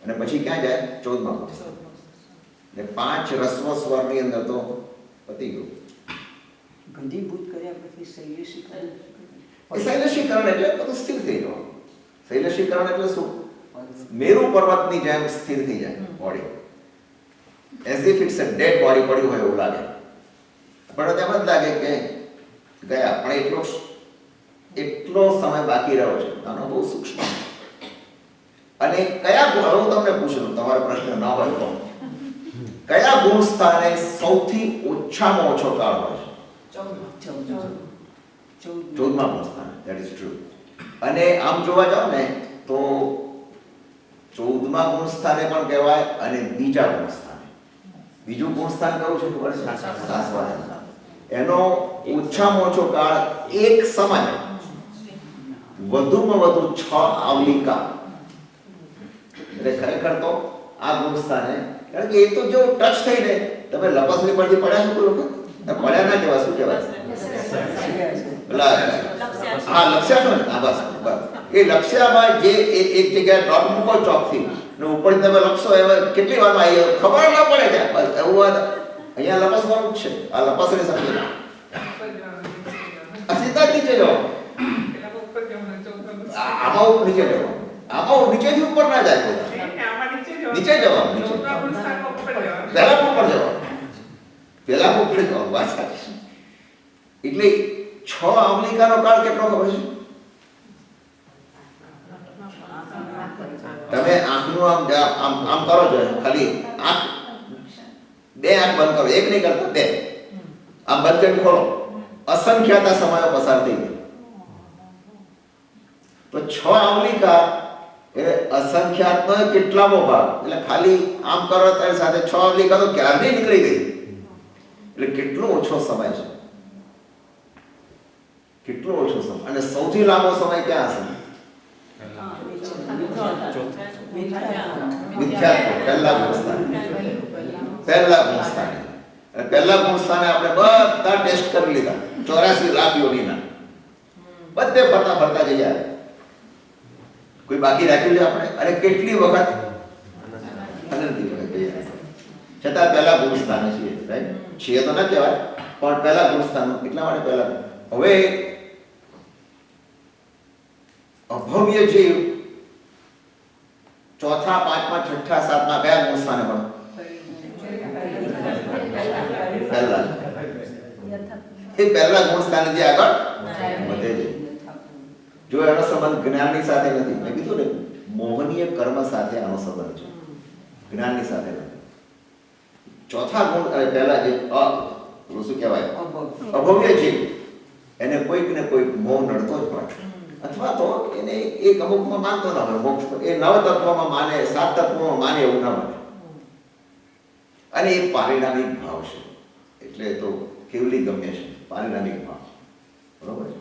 અને પછી ક્યાં જાય? 14મા ગુણ. એટલે 5 રસ્વ સ્વરની અંદર તો પતી ગયું. ઘનીભૂત કર્યા પછી શૈલેષીકરણ. એ શૈલેષીકરણ એટલે બધું સ્થિર થઈ જવાનું. શૈલેષીકરણ એટલે શું? મેરુ પર્વતની જેમ સ્થિર થઈ જાય body, as if it's a dead body પડ્યું હોય એવું લાગે. પણ તેમ જ લાગે કે ગયા, પણ એટલો સમય બાકી રહ્યો છે, આનો બહુ સૂક્ષ્મ. અને કયા ગુણ, હું તમને પૂછું, તમારો પ્રશ્ન ન હોય તો કયા ગુણ સ્થાને સૌથી ઓછામાં ઓછો કાળ હોય છે? 14મા ગુણ સ્થાને. That is true. અને આમ જોવા જાવ ને તો 14મા ગુણ સ્થાને પણ કહેવાય અને બીજા ગુણ સ્થાને. બીજું ગુણ સ્થાન કયું છે ખબર છે? શાશ્વત. એનો ઓછામાં ઓછો કાળ એક સમય વધુમાં વધુ 6 આવલિકા. એટલે ખરેખર તો આ ગુણ સ્થાને, કારણ કે એ તો જો ટચ થઈને તમે લપસણી પરથી પડ્યા છો કોઈ વખત? પડ્યા ના કહેવાય, શું કહેવાય? હા, લક્ષ્યા છો ને? હા, બસ. એ લક્ષ્યામાં જે એક જગ્યાએ ડોટ મૂકો ચોકથી ને ઉપરથી તમે લપસો, એમાં કેટલી વારમાં ખબર ના પડે કે એવું વાત અહીંયા લપસવાનું જ છે. આ લપસણી સમજી સીધા નીચે જાઓ. આમાં નીચે જાઓ, આમાં નીચેથી ઉપર ના જાય, નીચે જવા, પહેલા ઉપર જવા, પહેલા ઉપર જવા. વાત સાચી. એટલે 6 આવલિકાનો કાળ કેટલો ખબર છે? તમે આંખનું આમ કરો છો, ખાલી આંખ, 2 આંખ બંધ કરો, એક નહીં કરતા 2 આમ બંધ કરીને ખોલો, અસંખ્યાતા સમયો પસાર થઈ ગયા. તો 6 આવલિકા એટલે અસંખ્યાતનો કેટલામો ભાગ, એટલે ખાલી આમ કરો ત્યારે સાથે 6 આવલિકા તો ક્યારની નીકળી ગઈ. એટલે કેટલો ઓછો સમય છે, કેટલો ઓછો સમય. અને સૌથી લાંબો સમય ક્યાં હશે? મિથ્યાત્વ. પહેલા ગુણ સ્થાને. પહેલા ગુણ સ્થાને. પહેલા ગુણ સ્થાને આપણે બધા ટેસ્ટ કરી લીધા, 84 લાખ યોગીના, બધે ફરતા ફરતા જઈ આવ્યા. કોઈ બાકી રાખ્યું છે આપણે? અને કેટલી વખત? અનંતી વખત જઈ આવ્યા. છતાં પહેલા ગુણ સ્થાને છીએ, રાઈટ? છીએ તો ના કહેવાય, પણ પહેલા ગુણ સ્થાન. એટલા માટે પહેલા. હવે અભવ્ય જીવ 4, 5, 6, 7 કયા ગુણ સ્થાને પણ? પહેલા. એ પહેલા ગુણ સ્થાને જે આગળ વધે છે. જો એનો સંબંધ જ્ઞાનની સાથે નથી, મેં કીધું ને, મોહનીય કર્મ સાથે આનો સંબંધ છે, જ્ઞાનની સાથે નથી. ચોથા ગુણ પહેલા જે શું કહેવાય? અભવ્ય જીવ, એને કોઈક ને કોઈક મોહ નડતો જ હોય, અથવા તો એને એક અમુકમાં માનતો ના હોય. મોક્ષ એ 9 તત્વોમાં માને, 7 તત્વોમાં માને એવું ના બને. અને એ પારિણામિક ભાવ છે, એટલે તો કેવલી ગમ્ય છે, પારિણામિક ભાવ, બરોબર છે.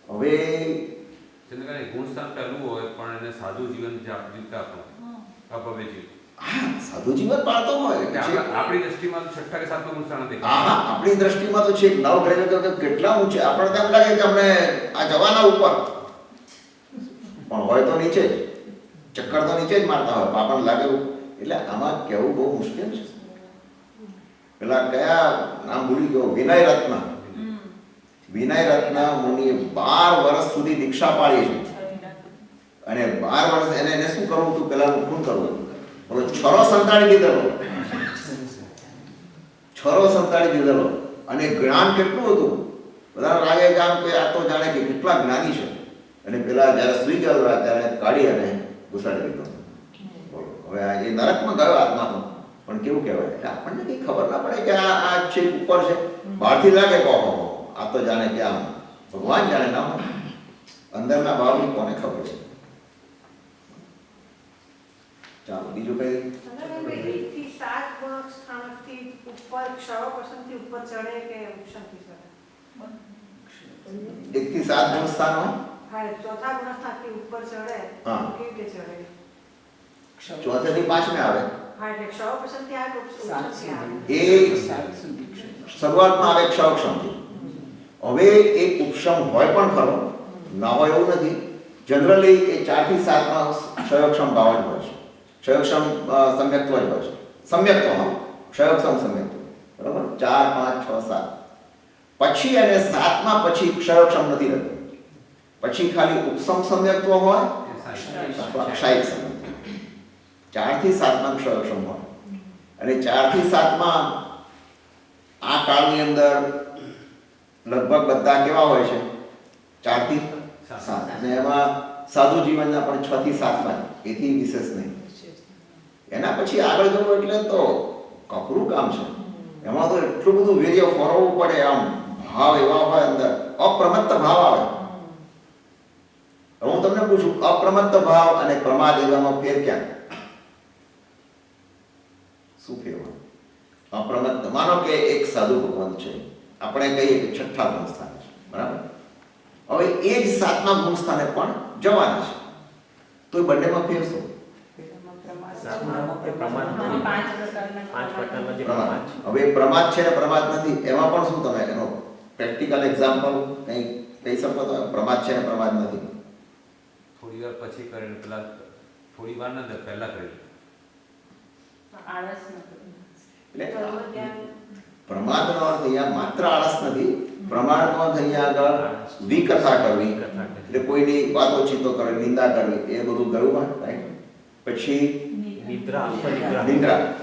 હવે ચંદ્રકાંત ગુણસ્થાન પહેલું હોય પણ એને સાદું જીવન જીવતા અપવે જીવ. હા, સાદું જીવન પાળતો હોય એટલે આપણી દ્રષ્ટિમાં તો છઠ્ઠા કે સાતમા ગુણસ્થાન નથી. હા, આપણી દ્રષ્ટિમાં તો છે નવ ગ્રેજ્યુએટ તો કેટલા ઊંચે, આપણને તેમ લાગે કે અમને આ જવાના ઉપર, પણ હોય તો નીચે જ, ચક્કર તો નીચે જ મારતા હોય, આપણને લાગે એવું. એટલે આમાં કહેવું બહુ મુશ્કેલ છે. પેલા કયા નામ ભૂલી ગયો, વિનય રત્ન મુનિએ 12 વર્ષ સુધી દીક્ષા પાળી છે, અને 12 વર્ષ એને શું કરવું હતું, પેલાનું શું કરવું હતું, બોલો છરો સંતાડી દીધેલો, અને જ્ઞાન કેટલું હતું, બધા લાગે કે આમ કે આ તો જાણે કે કેટલા જ્ઞાની છે, અને પેલા જ્યારે સુઈ ગયો ત્યારે કાઢી અને ઘુસાડી દીધો. બોલો હવે એ નરકમાં ગયો આત્મા તો, પણ કેવું કહેવાય, એટલે આપણને કંઈ ખબર ના પડે કે આ છે ઉપર છે, બહારથી લાગે કે ઓહો આ તો જાણે કે આમ ભગવાન જાણે ના હોય, અંદરના ભાવની કોને ખબર છે. ચાલો બીજું કઈ? 1 થી 7 ગુણક સ્થાનકથી ઉપર ક્ષવપસંથી ઉપર ચડે કે ઉપશમથી ચડે? 1 થી 7 ગુણ સ્થાનો. હા, ચોથા ગુણ સ્થાનથી ઉપર ચડે હા. તો કેવી રીતે ચડે? ચોથે થી 5મે આવે. હા, એટલે ક્ષવપસંથી આવે કે ઉપશમથી આવે? એ શરૂઆતમાં આવે ક્ષવક્ષમથી. હવે એ ઉપશમ હોય પણ ખરો, ના હોય એવું નથી. જનરલી એ 4 થી 7માં ક્ષયક્ષમ ભાવ જ હોય છે, ક્ષયક્ષમ સમ્યક્ત્વ જ હોય છે, સમ્યક્ત્વ, હા, ક્ષયક્ષમ સમ્યક્ત્વ, બરાબર. 4, 5, 6, 7 પછી અને 7માં પછી ક્ષયક્ષમ નથી રહેતું, પછી ખાલી ઉપસમ સમ્યક્ત્વ હોય અથવા ક્ષાયિક સમ્યક્ત્વ. 4 થી 7માં ક્ષયક્ષમ હોય, અને 4 થી 7માં આ કાળની અંદર લગભગ બધા કેવા હોય છે, 4 થી 7, અને એમાં સાધુ જીવનના પણ 6 થી 7માં, એથી વિશેષ નહીં. એના પછી આગળ જવું એટલે તો કપરું કામ છે, એમાં તો એટલું બધું વીર્ય ફરવું પડે, આમ ભાવ એવા હોય અંદર, અપ્રમત્ત ભાવ આવે. હું તમને પૂછું, અપ્રમત્ત ભાવ અને પ્રમાદ એવામાં ફેર ક્યાં? શું ફેર? અપ્રમત્ત, માનો કે એક સાધુ ભગવાન છે, આપણે કહીએ કે છઠ્ઠા ગુણ સ્થાને છે, બરાબર. હવે એ જ 7મા ગુણ સ્થાને પણ જવાના છે, તો એ બંનેમાં ફેર શું? હવે પ્રમાદ છે ને પ્રમાદ નથી, એમાં પણ શું તમે એનો પ્રેક્ટિકલ એક્ઝામ્પલ કંઈ કહી શકો? તો પ્રમાદ છે ને પ્રમાદ નથી. થોડી વાર પછી કરે ને પેલા થોડી વાર ના પહેલા કરે. એટલે પ્રમાદનો અર્થ અહીંયા માત્ર આળસ નથી, પ્રમાદનો અર્થ અહીંયા આગળ વિકથા કરવી, એટલે કોઈની વાતોચીતો કરવી, નિંદા કરવી, એ બધું ગયું. રાઈટ. પછી નિદ્રા.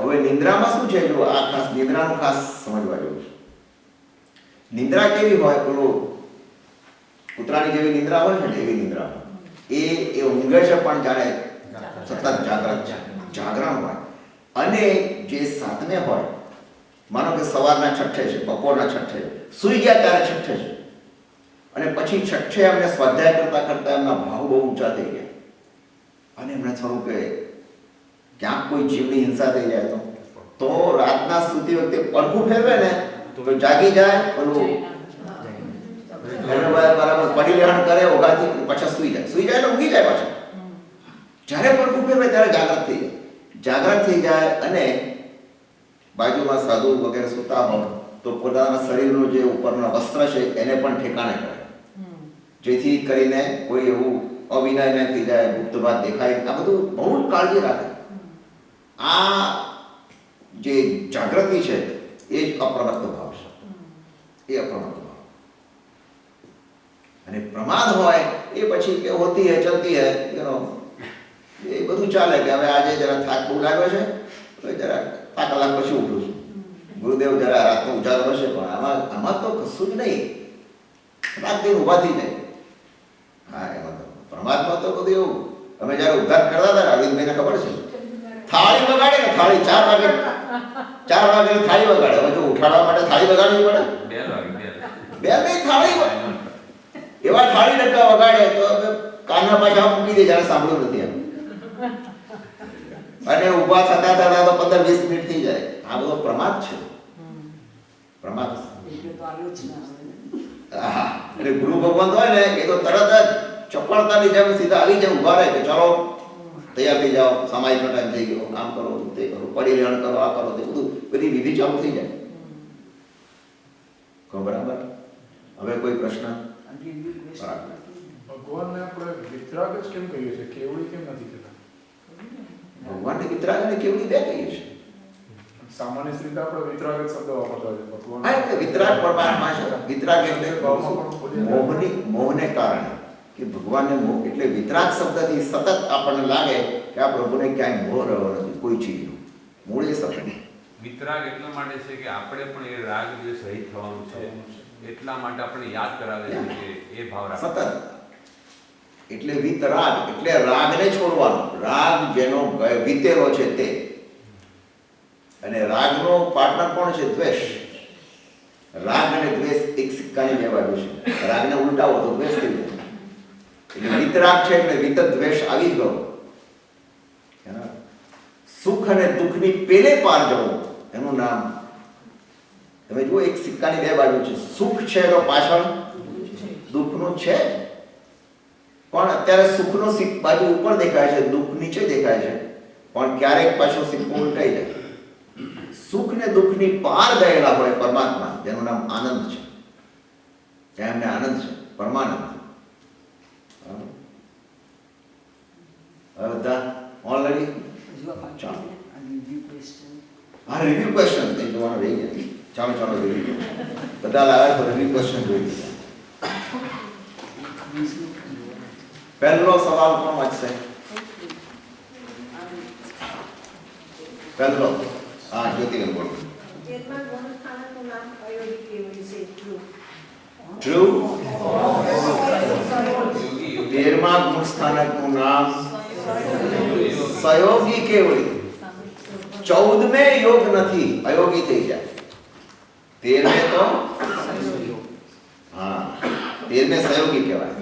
હવે નિદ્રામાં શું છે, જો આ ખાસ નિદ્રાનું ખાસ સમજવા જેવું છે. નિદ્રા કેવી હોય, પેલું કૂતરાની જેવી નિદ્રા હોય ને, એવી નિદ્રા. એ ઊંઘે છે પણ જાણે સતત જાગરણ હોય. અને જે 7મે હોય, માનો કે સવારના છઠ્ઠે છે, બપોરના છઠ્ઠે, સૂઈ ગયા ત્યારે છઠ્ઠે છે, અને પછી છઠ્ઠે એમને સ્વાધ્યાય કરતા એમના ભાવ બહુ ઊંચા થઈ ગયા, અને એમને થયું કે ક્યાંક કોઈ જીવની હિંસા થઈ જાય તો રાતના સૂતી વખતે પડખું ફેરવે ને તો જાગી જાય, પેલું બરાબર પરિલેહન કરે, ઓગાથી પાછા સૂઈ જાય એટલે ઊંઘી જાય પાછા. જ્યારે પડખું ફેરવે ત્યારે જાગૃત થઈ જાય, અને બાજુમાં સાધુ વગેરે સૂતા હોય તો પોતાના શરીરનું જે ઉપરના વસ્ત્ર છે એને પણ ઠેકાણે કરે, જેથી કરીને કોઈ એવું અવિનય ન થઈ જાય, ગુપ્ત વાત દેખાય. આ બધું બહુ કાળજી રાખે. આ જે જાગૃતિ છે એ જ અપ્રમત્ત ભાવ છે, એ અપ્રમત્ત ભાવ. અને પ્રમાદ હોય એ પછી કે હોતી હે ચલતી હે, એ બધું ચાલે કે હવે આજે જરા થાક બહુ લાગ્યો છે, હવે જરા 5 કલાક પછી ઉઠું છું, ગુરુદેવ જરા રાતનો ઉજાગરો છે, પણ આમાં તો કશું જ નહીં, રાત દિન ઊભા થઈ જાય. હા, એમાં તો પ્રમાદમાં તો બધું એવું. અમે જયારે ઉદ્ધાર કરતા હતા, અરવિંદભાઈને ખબર છે, થાળી વગાડે ને, થાળી 4 વાગે થાળી વગાડે. હવે જો ઉઠાડવા માટે થાળી વગાડવી પડે, 2 નહીં, થાળી એવા થાળી ડક્કા વગાડે તો કાનના પાછા મૂકી દે, જયારે સાંભળ્યું નથી એમ. અને ઊભા થતા થતા તો 15-20 મિનિટ થઈ જાય. આ બધો પ્રમાદ છે, પ્રમાદ. એટલે તો આલોચના આવે ને. હા, એટલે ગુરુ ભગવાન હોય ને એ તો તરત જ ચપળતાની જેમ સીધા આવી જાય, ઊભા રહે કે ચલો તૈયાર થઈ જાઓ, સમાજનો ટાઈમ થઈ ગયો, આમ કરો, તે કરો, પરિગ્રહણ કરો, આ કરો, તે બધું બધી વિધિ ચાલુ થઈ જાય. બરાબર. હવે કોઈ પ્રશ્ન? ભગવાનને આપણે વિતરાગ જ કેમ કહીએ છીએ, કેવડી કેમ નથી કહેતા? ભગવાનને વિતરાગ અને કેવડી બે કહીએ છીએ. સામાન્ય રીતે આપણે વિતરાગ જ શબ્દ વાપરતા હોય ભગવાન. હા, એટલે વિતરાગ પરમાત્મા છે. વિતરાગ એટલે મોહને કારણે કે ભગવાનને મોહ, એટલે વિતરાગ શબ્દથી સતત આપણને લાગે કે આ પ્રભુને ક્યાંય મોહ રહ્યો નથી કોઈ ચીજનો. મૂળ એ શબ્દ વિતરાગ એટલા માટે છે કે આપણે પણ એ રાગ જે સહિત થવાનું છે એટલા માટે આપણે યાદ કરાવે છે કે એ ભાવ રાખ સતત. એટલે વિતરાગ એટલે રાગને છોડવાનો. રાગ જેનો વીતેલો છે તે. અને રાગનો પાર્ટનર કોણ છે? દ્વેષ. રાગ અને દ્વેષ એક સિક્કાની બે બાજુ છે. રાગને ઉલટાવો તો દ્વેષ થઈ જાય. એટલે વિતરાગ છે એટલે વિત દ્વેષ આવી ગયો. સુખ અને દુઃખની પેલે પાર જવું એનું નામ. તમે જુઓ, એક સિક્કાની બે બાજુ છે. સુખ છે તો પાછળ દુઃખનું છે, પણ અત્યારે સુખનો બાજુ ઉપર દેખાય છે, દુઃખ નીચે દેખાય છે. પણ ક્યારેક પાછો સિક્કો ઉલટાઈ જાય. સુખ ને દુઃખની પાર ગયેલા હોય પરમાત્મા, જેનું નામ આનંદ છે, ત્યાં એમને આનંદ છે, પરમાનંદ. હવે બધા ઓલરેડી હા, રિવ્યુ ક્વેશ્ચન નહીં જોવાનું રહી ગયા. ચાલો ચાલો રિવ્યુ બધા લાવ્યા તો રિવ્યુ ક્વેશ્ચન જોઈ લીધા. પહેલો સવાલ કોણ વાંચશે? પહેલો હા, જ્યોતિબેન બોલો. 13મા ગુણસ્થાનકનું નામ અયોગી કેવડી છે. ધ્રુવ. 13મા ગુણસ્થાનકનું નામ સયોગી કેવડી. 14મે યોગ નથી, અયોગી થઈ જાય. 13મે તો હા, 13મે સહયોગી કહેવાય.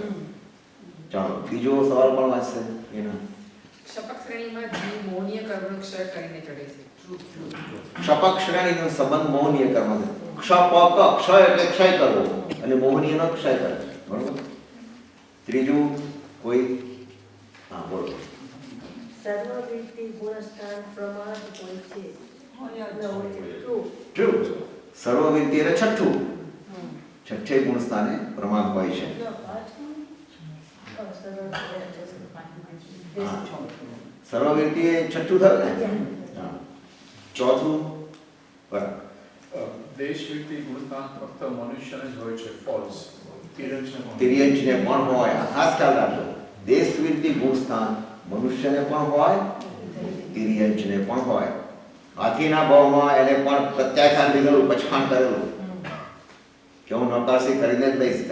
ચાલો બીજો સવાલ પણ વાંચશે એનો. શપક શ્રેણીમાં જીવ મૌનીય કર્મનો ક્ષય કરીને ચડે છે. શપક શ્રેણીનો સંબંધ મોહનીય કર્મ છે. ક્ષપક ક્ષય એટલે ક્ષય કરવો અને મોહનીયનો ક્ષય કરે. બરોબર. ત્રીજું કોઈ? હા બોલો. સર્વવૃત્તિ ગુણસ્થાન પ્રમાદ હોય છે. ટ્રુ. સર્વવૃત્તિ એટલે છઠ્ઠું. છઠ્ઠે ગુણ સ્થાને પ્રમાદ હોય છે. સર્વવૃત્તિ એ છઠ્ઠું થયું ને? હા. ચોથું બરાબર. દેશવૃત્તિ ગુણસ્થાન ફક્ત મનુષ્યને જ હોય છે, ફોલ્સ. તિર્યંચને પણ હોય. ખાસ ખ્યાલ રાખજો. દેશવૃત્તિ ગુણ સ્થાન મનુષ્યને પણ હોય, તિર્યંચને પણ હોય. હાથીના ભાવમાં એને પણ પ્રત્યાખ્યાન લીધેલું, પછાણ કરેલું કે હું નકાશી કરીને જ લઈશ.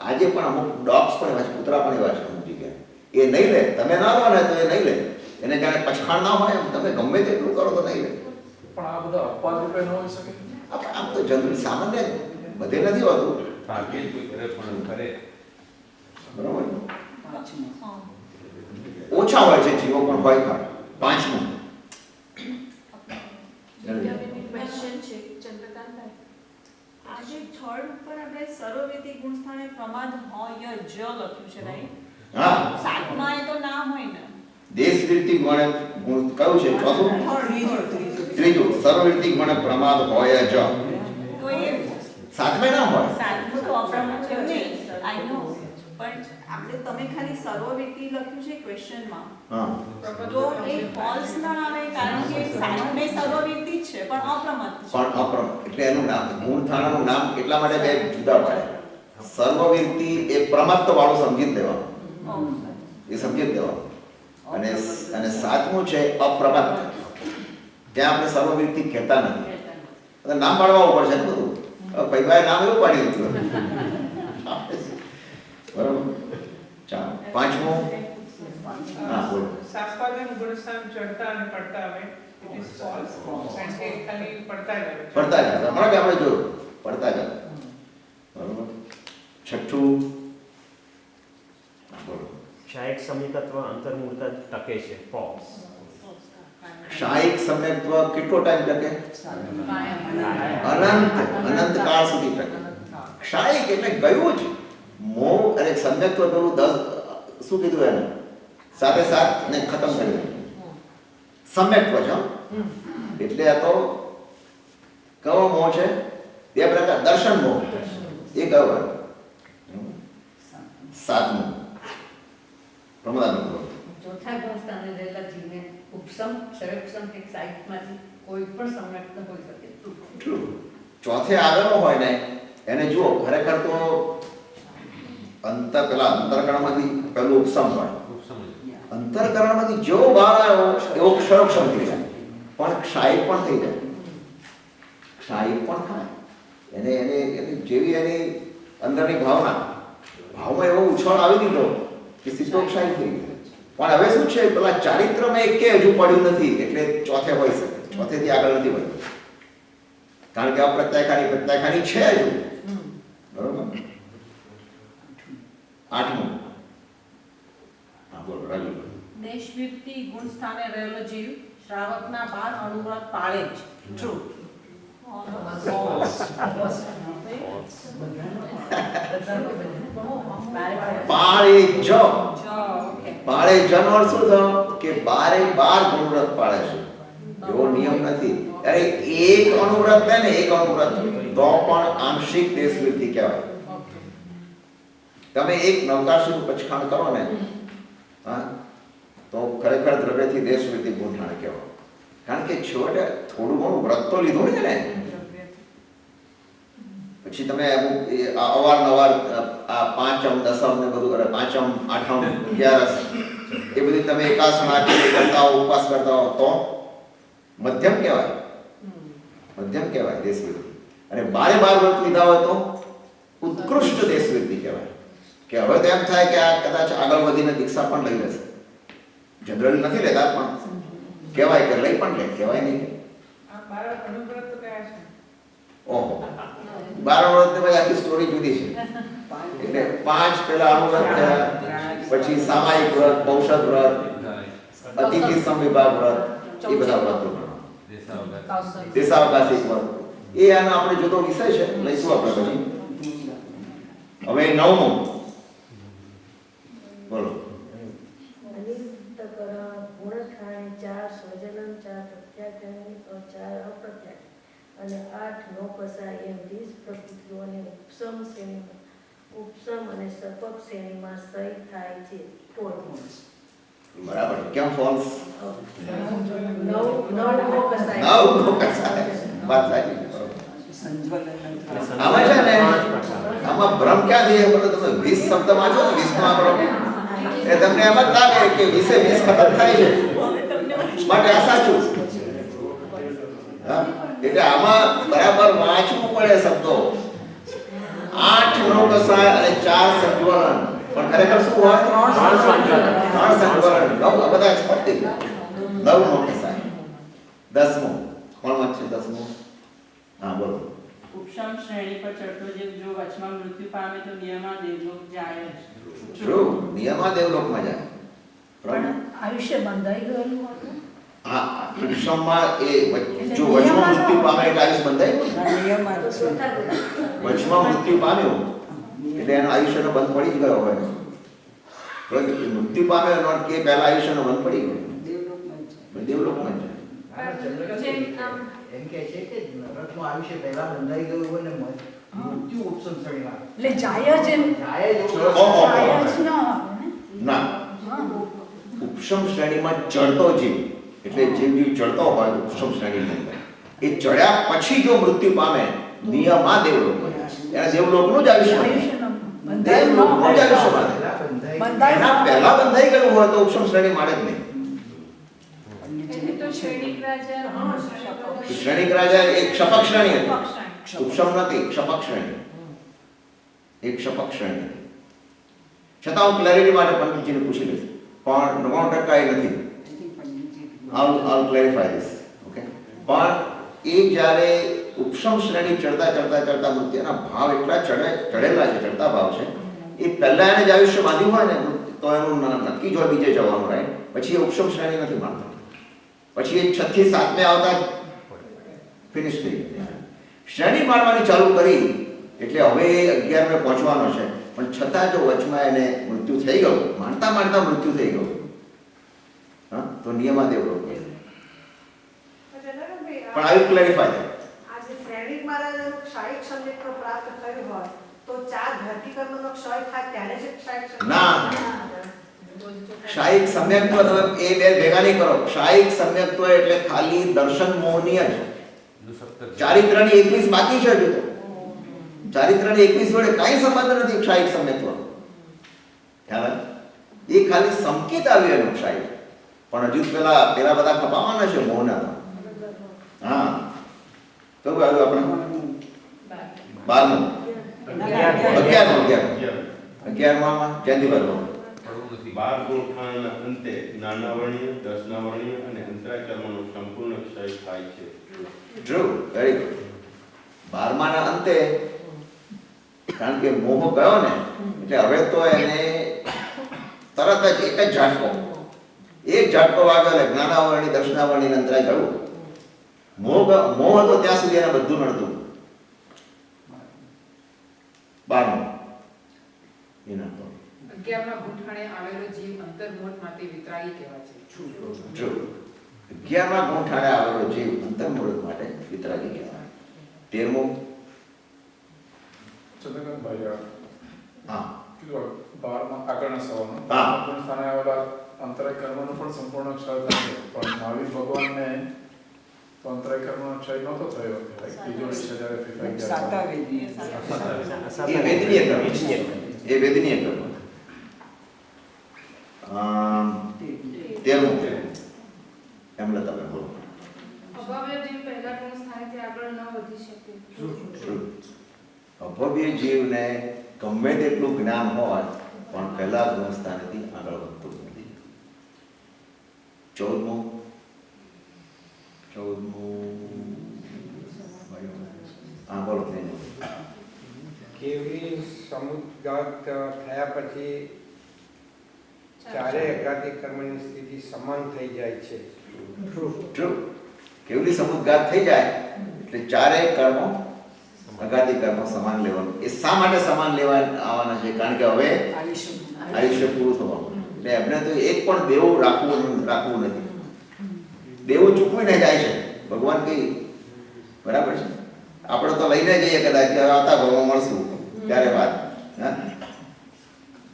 આજે પણ અમુક ડોગ્સ પણ એવા છે, કૂતરા પણ એવા છે અમુક જગ્યાએ. એ નહીં લે, તમે ના લો ને તો એ નહીં લે. એને જાણે પછાણ ના હોય એમ તમે ગમે તેટલું કરો તો નહીં લે. પણ આ બધા અપવાદ રૂપે ન હોઈ શકે. આમ તો જનરલી સામાન્ય બધે નથી હોતું. ભાગ્યે જ કોઈ કરે પણ કરે. બરોબર. ઓછા હોય છે જીવો પણ હોય ખરા. પાંચમું ક્વેશ્ચન છે ચંદ્રકાંતભાઈ. આજે થર્ડ ઉપર આપણે સર્વવૃત્તિ ગુણસ્થાને પ્રમાદ હોય જ લખ્યું છે, રાઈટ? હા. સાતમા એ તો ના હોય ને. દેશવૃત્તિ ગુણ કયું છે? ચોથું. ત્રીજું સર્વવૃત્તિ ગુણ પ્રમાદ હોય જ. તો એ સાતમે ના હોય. સાતમું તો અપ્રમાદ છે નહીં, આઈ નો. પણ આપણે તમે ખાલી સર્વવૃત્તિ લખ્યું છે ક્વેશ્ચનમાં. હા. તો એ ફોલ્સ ના આવે કારણ કે સાતમે સર્વવૃત્તિ જ છે પણ અપ્રમાદ છે. પણ અપ્રમાદ એટલે એનું નામ ગુણ થાણાનું નામ એટલા માટે બે જુદા પડે. સર્વવૃત્તિ એ પ્રમત્ત વાળું સમજી જ દેવાનું. એ સમજી જ દેવાનું. અને સાતમું છે અપ્રમત્ત. ત્યાં આપણે સર્વવૃત્તિ કહેતા નથી. નામ પાડવા પડશે ને બધું. ભાઈ નામ એવું પાડી દીધું. બરાબર. ચાલો પાંચમું. હા બોલો. સાસ્વાદન ગુણસ્થાન ચડતા અને પડતા આવે. It is false. કારણ કે ખાલી પડતા જ આવે. પડતા જ આવે. હમણાં જ આપણે જોયું પડતા જ આવે. બરાબર. છઠ્ઠું બોલો. ક્ષાયક સમિકત્વ અંતર્મૂળતા ટકે છે, ફોલ્સ. ક્ષાયિક સમ્યક્ત્વ કેટલો ટાઈમ ટકે? અનંત કાળ સુધી ટકે. ક્ષાયિક એટલે ગયું જ. મોહ અને સમ્યક્ત્વ પેલું 10 શું કીધું એને સાથે સાથ ને ખતમ કરી દે. સમ્યક્ત્વ છે એટલે આ તો કયો મોહ છે? બે પ્રકાર. દર્શન મોહ એ કયો? સાતમું. પ્રમોદાનું બોલો. ચોથા ગુણ સ્થાને રહેલા જીવને ઉપસમ ક્ષયોપસમ કે સાહિત્યમાંથી કોઈ પણ સમ્યક્ત હોઈ શકે. True. ચોથે આગળનો હોય ને એને જુઓ ખરેખર તો અંતરકરણમાંથી પેલું ઉપસમ હોય. અંતરકરણમાંથી જેવો બહાર આવ્યો એવો ક્ષયોપસમ થઈ જાય. પણ ક્ષાયિક પણ થઈ જાય. ક્ષાયિક પણ થાય. એને એને એની જેવી એની અંદરની ભાવમાં એવો ઉછાળ આવી દીધો કે સીધો ક્ષાયિક થઈ ગયો. પણ હવે શું છે પેલા ચારિત્રમાં એકે હજુ પડ્યું નથી એટલે ચોથે હોય શકે. ચોથેથી આગળ નથી વધ્યું કારણ કે પ્રત્યાખાની છે હજુ. બરોબર. આઠમું. હા બોલો રાજુ. દેશવ્યુક્તિ ગુણ સ્થાને રહેલો જીવ શ્રાવકના 12 અણુવ્રત પાળે જ. ટ્રુ. પાળે જ. પાળે જનો અર્થ શું થયો કે 12 ગુણવ્રત પાળે છે. એવો નિયમ નથી. અરે એક અણુવ્રત લે ને એક અણુવ્રત તો પણ આંશિક દેશવૃત્તિ કહેવાય. તમે એક નવકાશીનું પચખાણ કરો ને હા તો ખરેખર દ્રવ્યથી દેશવૃત્તિ ગુંઠાણ કહેવાય. કારણ કે છોડે થોડું ઘણું વ્રત તો લીધું છે ને પછી તમે અવારનવાર આ પાંચમ દસમ ને બધું કરે પાંચમ આઠમ 11 એ બધી તમે એકાસના કરતા હો ઉપવાસ કરતા હો તો મધ્યમ કહેવાય દેશવૃત્તિ. અને 12 વ્રત લીધા હોય તો ઉત્કૃષ્ટ દેશવૃત્તિ કહેવાય. કે હવે તો એમ થાય કે આ કદાચ આગળ વધીને દીક્ષા પણ લઈ લેશે. જનરલી નથી લેતા પણ કહેવાય કે લઈ પણ લે. કહેવાય નહીં કે આ 12 અનુવ્રત તો કયા છે? ઓહો 12 વ્રતની ભાઈ આખી સ્ટોરી જુદી છે. એટલે 5 પેલા અનુવ્રત થયા પછી સામાયિક વ્રત પૌષદ વ્રત અતિથિ સંવિભાગ વ્રત એ બધા વ્રતો દેશાવકાશી વ્રત એ આનો આપણે જુદો વિષય છે લઈશું આપણે પછી. હવે 9મું બોલો. ગુણસ્થાને 4 સ્વજનન 4 પ્રત્યાખ્યાન 4 અપ્રત્યાખ્યાન અને 8 નોકસા એમ 20 પ્રકૃતિઓને ઉપસમ અને સપક શ્રેણીમાં સહી થાય છે. બરાબર. કેમ ફોલ્સ? 9 નોકસા વાત સાચી. સંજ્વલન આમાં છે ને આમાં ભ્રમ ક્યાં થઈ જાય? તમે 20 શબ્દ વાંચો ને 20 નો આંકડો એ તમને એમ જ લાગે કે 20 ખતમ થાય છે માટે આ સાચું. એટલે આમાં બરાબર વાંચવું પડે શબ્દો. 8 નોકસાય અને 4 સંજ્વલન પણ ખરેખર શું હોય? 3 સંજ્વલન. 9 આ બધા એક્સપર્ટ થઈ ગયા. 9 નોકસાય. 10મું કોણ વાંચશે? 10મું હા બોલો. ઉપશમ શ્રેણી પર ચડતો જીવ જો વચમાં મૃત્યુ પામે તો નિયમા દેવલોક જાય જ. ટ્રુ. નિયમા દેવલોકમાં જાય. પણ આયુષ્ય બંધાઈ ગયેલું હતું. હા ઉપશમમાં એ જો વચમાં મૃત્યુ પામે એટલે આયુષ્ય બંધાય. વચમાં મૃત્યુ પામ્યું એટલે એનો આયુષ્યનો બંધ પડી જ ગયો હોય. મૃત્યુ પામ્યો નોટ કે પહેલા આયુષ્યનો બંધ પડી ગયો. દેવલોકમાં જાય. એમ કહે છે કે નરકનું આયુષ્ય પહેલા બંધાઈ ગયું હોય ને મૃત્યુ ઉપસમ શ્રેણીમાં એટલે જાય જ એમ જાય જ ન ના ઉપશમ શ્રેણીમાં ચડતો જીવ એટલે જીવ ચડતો હોય ઉપશમ શ્રેણીની અંદર એ ચડ્યા પછી જો મૃત્યુ પામે નિયમા દેવલોકમાં એને દેવલોકનું જ આયુષ્ય દેવલોકનું જ આયુષ્ય માને. એના પહેલા બંધાઈ ગયું હોય તો ઉપશમ શ્રેણી માને જ નહીં. શ્રેણિક રાજા એક ક્ષપક શ્રેણી હતી. ઉપશમ નથી ક્ષપક શ્રેણી. એક ક્ષપક શ્રેણી હતી. છતાં હું ક્લેરિટી માટે પંડિતજીને પૂછી લઈશ પણ 99% એ નથી. I'll clarify this. Okay. પણ એ જ્યારે ઉપશમ શ્રેણી ચડતા મૃત્યુના ભાવ એટલા ચડેલા છે ચડતા ભાવ છે એ પહેલા એને જ આયુષ્ય બાંધ્યું હોય ને તો એનું નક્કી જ હોય બીજે જવાનું રાઈટ પછી એ ઉપશમ શ્રેણી નથી માનતો. પછી એ 6 થી 7 આવતા ફિનિશ થઈ ગયું. શ્રેણી મારવાની ચાલુ કરી એટલે હવે 11 પહોંચવાનો છે, પણ છતાં જો વચમાં એને મૃત્યુ થઈ ગયું, માનતા માનતા મૃત્યુ થઈ ગયું, હા, તો નિયમાદેવ રોગ પણ આવી ક્લેરિફાય થાય. આજે શ્રેણિક મહારાજનું ક્ષાયિક સંયુક્ત પ્રાપ્ત થયું હોય તો 4 ઘાતી કર્મનો ક્ષય થાય ત્યારે જ ક્ષાયિક સંયુક્ત ના, ક્ષાયિક સમ્યક્ત્વ તમે એ બે ભેગા નહીં કરો. ક્ષાયિક સમ્યક્ત્વ એટલે ખાલી દર્શન મોહનીય છે. ચારિત્રની 21 બાકી છે હજુ તો. ચારિત્રની 21 જોડે કાંઈ સંબંધ નથી ક્ષાયિક સમ્યક્ત્વ. ખ્યાલ આવે? એ ખાલી સંકેત આવી એનો ક્ષાયિક, પણ હજુ પેલા બધા ખપાવાના છે મોહના. હા, કયું આવ્યું આપણે? 12મું. 11માં જયંતિભાઈ 12 ગુણખાના અંતે નાના વર્ણીય, દસના વર્ણીય અને અંતરાય કર્મનો સંપૂર્ણ ક્ષય થાય છે. True, very good. 12માના અંતે, કારણ કે મોહ ગયો ને એટલે હવે તો એને તરત જ એક જ ઝાટકો વાગ્યો એટલે જ્ઞાનાવરણી, દર્શનાવરણી, અંતરાય ગયું. મોહ હતો ત્યાં સુધી એને બધું નડતું. 12મું એના તો 11માં ગુંઠાણે આવેલો જીવ અંતર્મોહમાંથી વિતરાગી કહેવાય છે. જો 11માં ગુંઠાણે આવેલો જીવ અંતર્મોહ માટે વિતરાગી કહેવાય. 13મું ચંદ્રકાંતભાઈ, હા કીધું 12માં આગળના સવાલનો હા. ગુણ સ્થાને આવેલા અંતરાય કર્મનો પણ સંપૂર્ણ ક્ષય થાય છે, પણ મહાવીર ભગવાનને તો અંતરાય કર્મનો ક્ષય નહોતો થયો. ત્રીજો વિષય જ્યારે ફેંકાઈ સાતા ગયા વેદની એ વેદનીય કર્મ. 13મું એમને તમે બોલો. અભવ્ય જીવ પહેલા ગુણ સ્થાનેથી આગળ ન વધી શકે. અભવ્ય જીવને ગમે તેટલું જ્ઞાન હોય પણ પહેલા ગુણ સ્થાનેથી આગળ વધતું નથી. 14મું હા બોલો. કેવડી સમુદ્ગાત થયા પછી ચારે અઘાતી કર્મની સ્થિતિ સમાન થઈ જાય છે. ટ્રુ. કેવડી સમુદ્ઘાત થઈ જાય એટલે ચારેય કર્મો, અઘાતી કર્મો સમાન લેવાનું. એ શા માટે સમાન લેવા આવવાના છે? કારણ કે હવે આયુષ્ય પૂરું થવાનું, એટલે એમને તો એક પણ દેવું રાખવું નથી. દેવું ચૂકવીને જાય છે. ભગવાન કઈ બરાબર છે, આપણે તો લઈને જઈએ કદાચ કે આવતા ભાવમાં મળશું ત્યારે વાત. હા,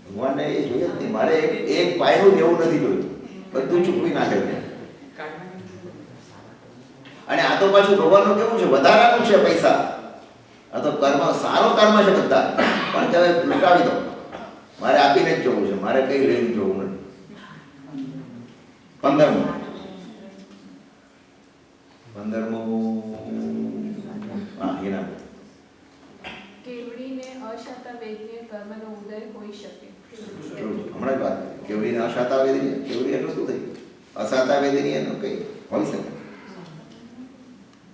ભગવાનને એ જોઈએ જ નહીં. મારે એક પાયનું દેવું નથી જોયું, બધું ચૂકવી નાખે છે. અને આ તો પાછું ભગવાનનું કેવું છે, વધારાનું છે પૈસા. આ તો કર્મ, સારો કર્મ છે બધા, પણ કહેવાય લૂંટાવી દો, મારે આપીને જ જોવું છે, મારે કઈ લઈને જોવું નથી. 15મું હા એના કેવડીને અશાતા વેદનીય કર્મનો ઉદય હોઈ શકે. હમણાં જ વાત કરી. કેવડીને અશાતા વેદનીય, કેવડી એટલું શું થયું? અશાતા વેદનીય એનું કઈ હોઈ શકે,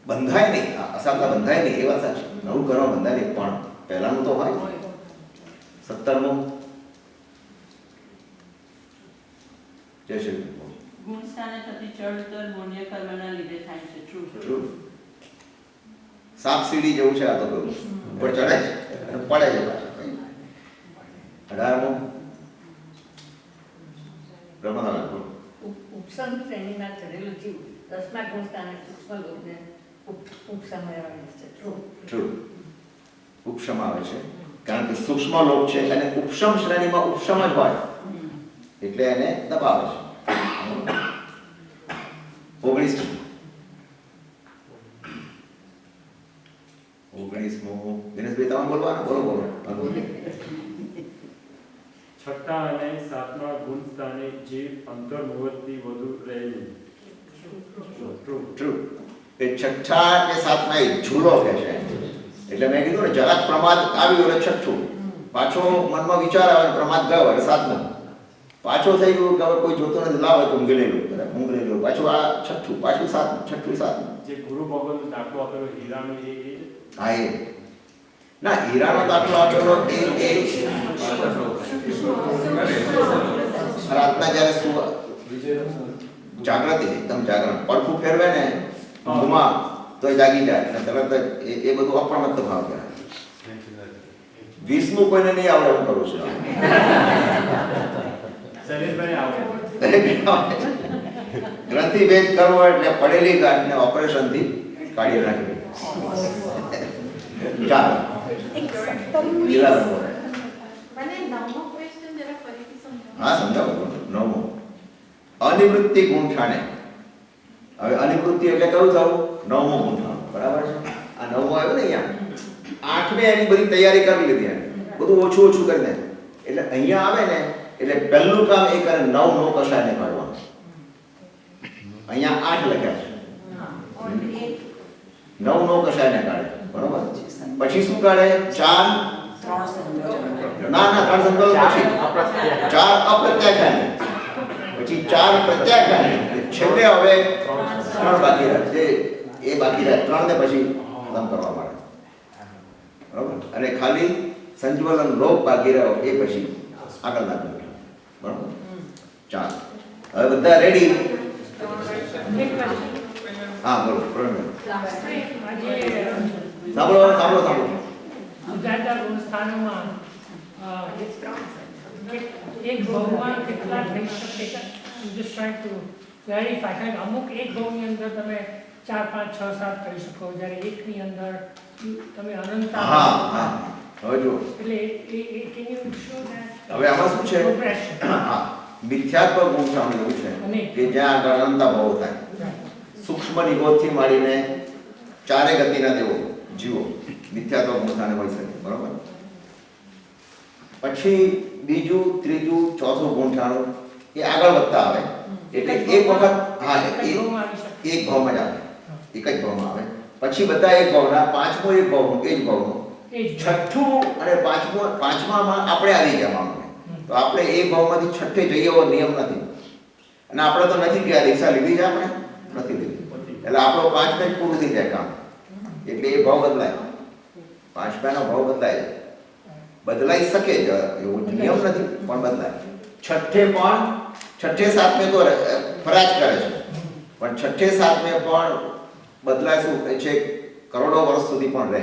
બંધાય નહીં. અશાતા બંધાય નહીં, એ વાત સાચી. નવું કરવા બંધાય નહીં, પણ પહેલાનું તો હોય. 17મું જય શ્રી કૃષ્ણ. ગુણ સ્થાને થતી ચડતર પુણ્ય કર્મના લીધે થાય છે. ટ્રુ. સાપ સીડી જેવું છે આ તો, કહ્યું ઉપર ચડે છે અને પડે છે પાછું. 18મું બ્રહ્મનારાયણ બોલો. ઉપસમ શ્રેણીમાં ચડેલો જીવ 10મા ગુણ સ્થાને સૂક્ષ્મ લોકને ઉપસમ રહેવાની છે. ટ્રુ. ઉપશમ આવે છે કારણ કે સૂક્ષ્મ લોક છે અને ઉપશમ શ્રેણીમાં ઉપશમ જ હોય એટલે એને દબાવે છે. 19મું દિનેશભાઈ તમે બોલવાનું, બોલો. છઠ્ઠા અને સાતમા ગુણ સ્થાને જીવ અંતર્મુહથી વધુ રહેલું. ટ્રુ. એ છઠ્ઠા કે સાતમા એ ઝૂલો કે છે. એટલે મેં કીધું ને, જરાક પ્રમાદ આવ્યું એટલે છઠ્ઠું, પાછો મનમાં વિચાર આવે, પ્રમાદ ગયો એટલે સાતમું, પાછો થઈ ગયું કે હવે કોઈ જોતું નથી, લાવ ઊંઘી લેલું, પાછું આ છઠ્ઠું, પાછું સાતમું, છઠ્ઠું સાતમું. જે ગુરુ ભગવાનનો દાખલો આપેલો હીરાનો એ હા એ ના, હીરાનો દાખલો આપેલો એ રાતના જ્યારે જાગૃતિ એકદમ જાગરણ પડખું ફેરવે ને ઊંઘમાં તો જાગી જાય અને તરત જ એ બધું અપ્રમત્ત ભાવ કહેવાય. 20મું કોઈને નહીં આવડે હું કરું છું. ગ્રંથિ ભેદ કરવો એટલે પડેલી ગાંઠને ઓપરેશનથી કાઢી નાખવી. ચાલો હા સમજાવો. 9મો અનિવૃત્તિ ગુંઠાણે. હવે અનિવૃત્તિ એટલે કયું થયું? 9મો ગુંઠાણું. બરાબર છે. આ 9મો આવ્યો ને અહીંયા 8મે એની બધી તૈયારી કરી લીધી એને બધું ઓછું ઓછું કરી દે એટલે અહીંયા આવે ને એટલે પહેલું કામ એ કરે 9 નો કશાયને કાઢવાનું. અહીંયા 8 લખ્યા છે 9 નો કશાયને કાઢે. બરોબર. પછી શું કાઢે? 4 ના 3 સંકલ્પ પછી 4 અપ્રત્યાખ્યાને પછી 4 પ્રત્યાખ્યાને છેલ્લે હવે 3 બાકી રહે. એ બાકી રહે 3 ને પછી ખતમ કરવા માટે. બરોબર. અને ખાલી સંજ્વલન લોપ બાકી રહ્યો એ પછી આગળ નાખવું. બરોબર. ચાલો હવે બધા રેડી? હા બોલો. સાંભળો સાંભળો સાંભળો. ગુજરાતના ગુણસ્થાનોમાં એક ભાવમાં કેટલા થઈ શકે? Just trying to clarify. કારણ કે અમુક એક ભાવની અંદર તમે 4 5 6 7 કરી શકો, જ્યારે એકની અંદર તમે અનંત. હા હા હવે જો એટલે એ કેન યુ શો ધેટ હવે આમાં શું છે? હા મિથ્યાત્વ ગુંઠાણું એવું છે કે જ્યાં આગળ અનંતા ભાવ થાય. સૂક્ષ્મ નિબોધથી માંડીને ચારે ગતિના દેવો જીવો મિથ્યાત્વ ગુંઠાણે હોઈ શકે. બરોબર. પછી બીજું ત્રીજું ચોથું ગુંઠાણું એ આગળ વધતા આવે એટલે એક વખત હા એક ભાવમાં જ આવે. એક જ ભાવમાં આવે. પછી બધા એક ભાવના. 5મો એક ભાવનું એ જ ભાવનું. છઠ્ઠું અને પાંચમામાં આપણે આવી ગયા. તો આપણે એ ભાવમાંથી છઠ્ઠે જઈએ એવો નિયમ નથી. અને આપણે તો નથી ગયા. દીક્ષા લીધી છે આપણે નથી લીધી એટલે આપણો 5મે જ પૂરું થઈ જાય કામ. એટલે એ ભાવ બદલાય. 5માનો ભાવ બદલાય. બદલાઈ શકે જ એવું નિયમ નથી પણ બદલાય. છઠ્ઠે 7મે તો ફરાજ કરે છે પણ છઠ્ઠે 7મે પણ બદલાય. શું છે? કરોડો વર્ષ સુધી પણ રહે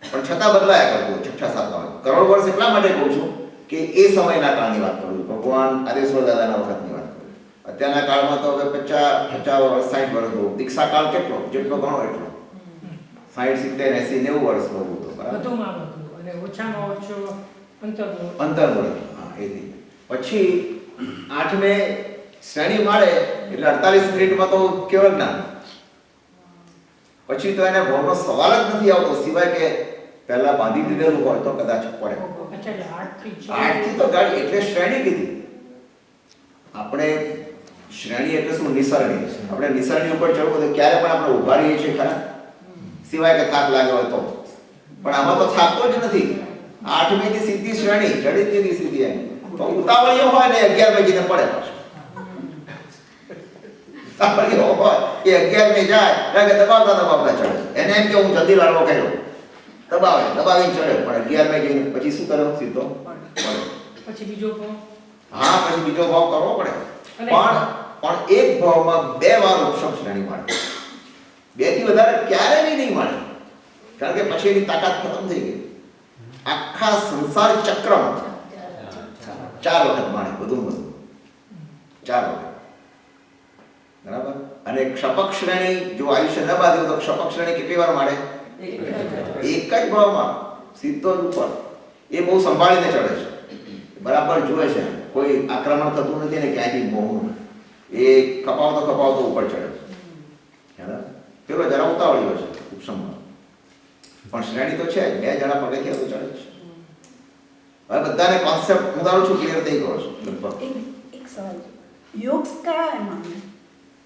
પણ છતાં બદલાયા કરતું. છઠ્ઠા 7મા કરોડ વર્ષ એટલા માટે કહું છું કે એ સમયના કાળની વાત કરું છું. ભગવાન આદેશ્વર દાદાના વખતની વાત કરું. અત્યારના કાળમાં તો હવે 50 વર્ષ 60 વર્ષ બહુ. દીક્ષા કાળ કેટલો? જેટલો ગણો એટલો. 60 70 80 90 વર્ષ બહુ હતો. બરાબર. અને ઓછામાં ઓછો અંતર્મુહૂર્ત. હા એ રીતે પછી 8મે શ્રેણી માળે એટલે 48 મિનિટમાં તો કેવળ જ્ઞાન. પછી તો એને ભાવનો સવાલ જ નથી આવતો સિવાય કે પહેલા બાંધી દીધેલું હોય તો કદાચ પડે. 8થી તો ગાડી એટલે શ્રેણી કીધી. આપણે શ્રેણી એટલે શું? નિસરણી. આપણે નિસરણી ઉપર ચડવું તો ક્યારે પણ આપણે ઉભા રહીએ છીએ ખરા સિવાય કે થાક લાગ્યો હોય તો. પણ આમાં તો થાકતો જ નથી. 8મી ની સીધી શ્રેણી ચડી દીધી સીધી એમ. તો ઉતાવળીઓ હોય ને 11 વાગીને પડે પાછું. ઉતાવળીઓ હોય એ 11મે જાય એટલે દબાવતા ચડે. એને એમ કે હું જલ્દી લાડવો કર્યો દબાવીને ચડે પણ 11મે જઈને પછી શું કર્યો? સીધો પડે. પછી બીજો ભાવ. હા પછી બીજો ભાવ કરવો પડે. પણ એક ભાવમાં 2 વાર ઉપશમ શ્રેણી મળે. 2 થી વધારે ક્યારેય નહીં મળે. કારણ કે પછી એની તાકાત ખતમ થઈ ગઈ. આખા સંસાર ચક્રમાં 4 વખત મળે. બધું 4 વખત. બરાબર. અને ક્ષપક શ્રેણી જો આયુષ્ય ન બાંધ્યું તો ક્ષપક શ્રેણી કેટલી વાર મળે? એક જ ભાવમાં સીધો જ ઉપર. એ બહુ સંભાળીને ચડે છે. બરાબર જુએ છે. કોઈ આક્રમણ થતું નથી ને ક્યાંયથી મોહનું. એ કપાવતો ઉપર ચડે છે. પેલો જરા ઉતાવળ્યો છે ઉપસમમાં પણ શ્રેણી તો છે. 2 જણા પગેથી તો ચડે છે. હવે બધાને કોન્સેપ્ટ હું ધારું છું ક્લિયર થઈ ગયો છે લગભગ. એક સવાલ. યોગ કયા એમાં?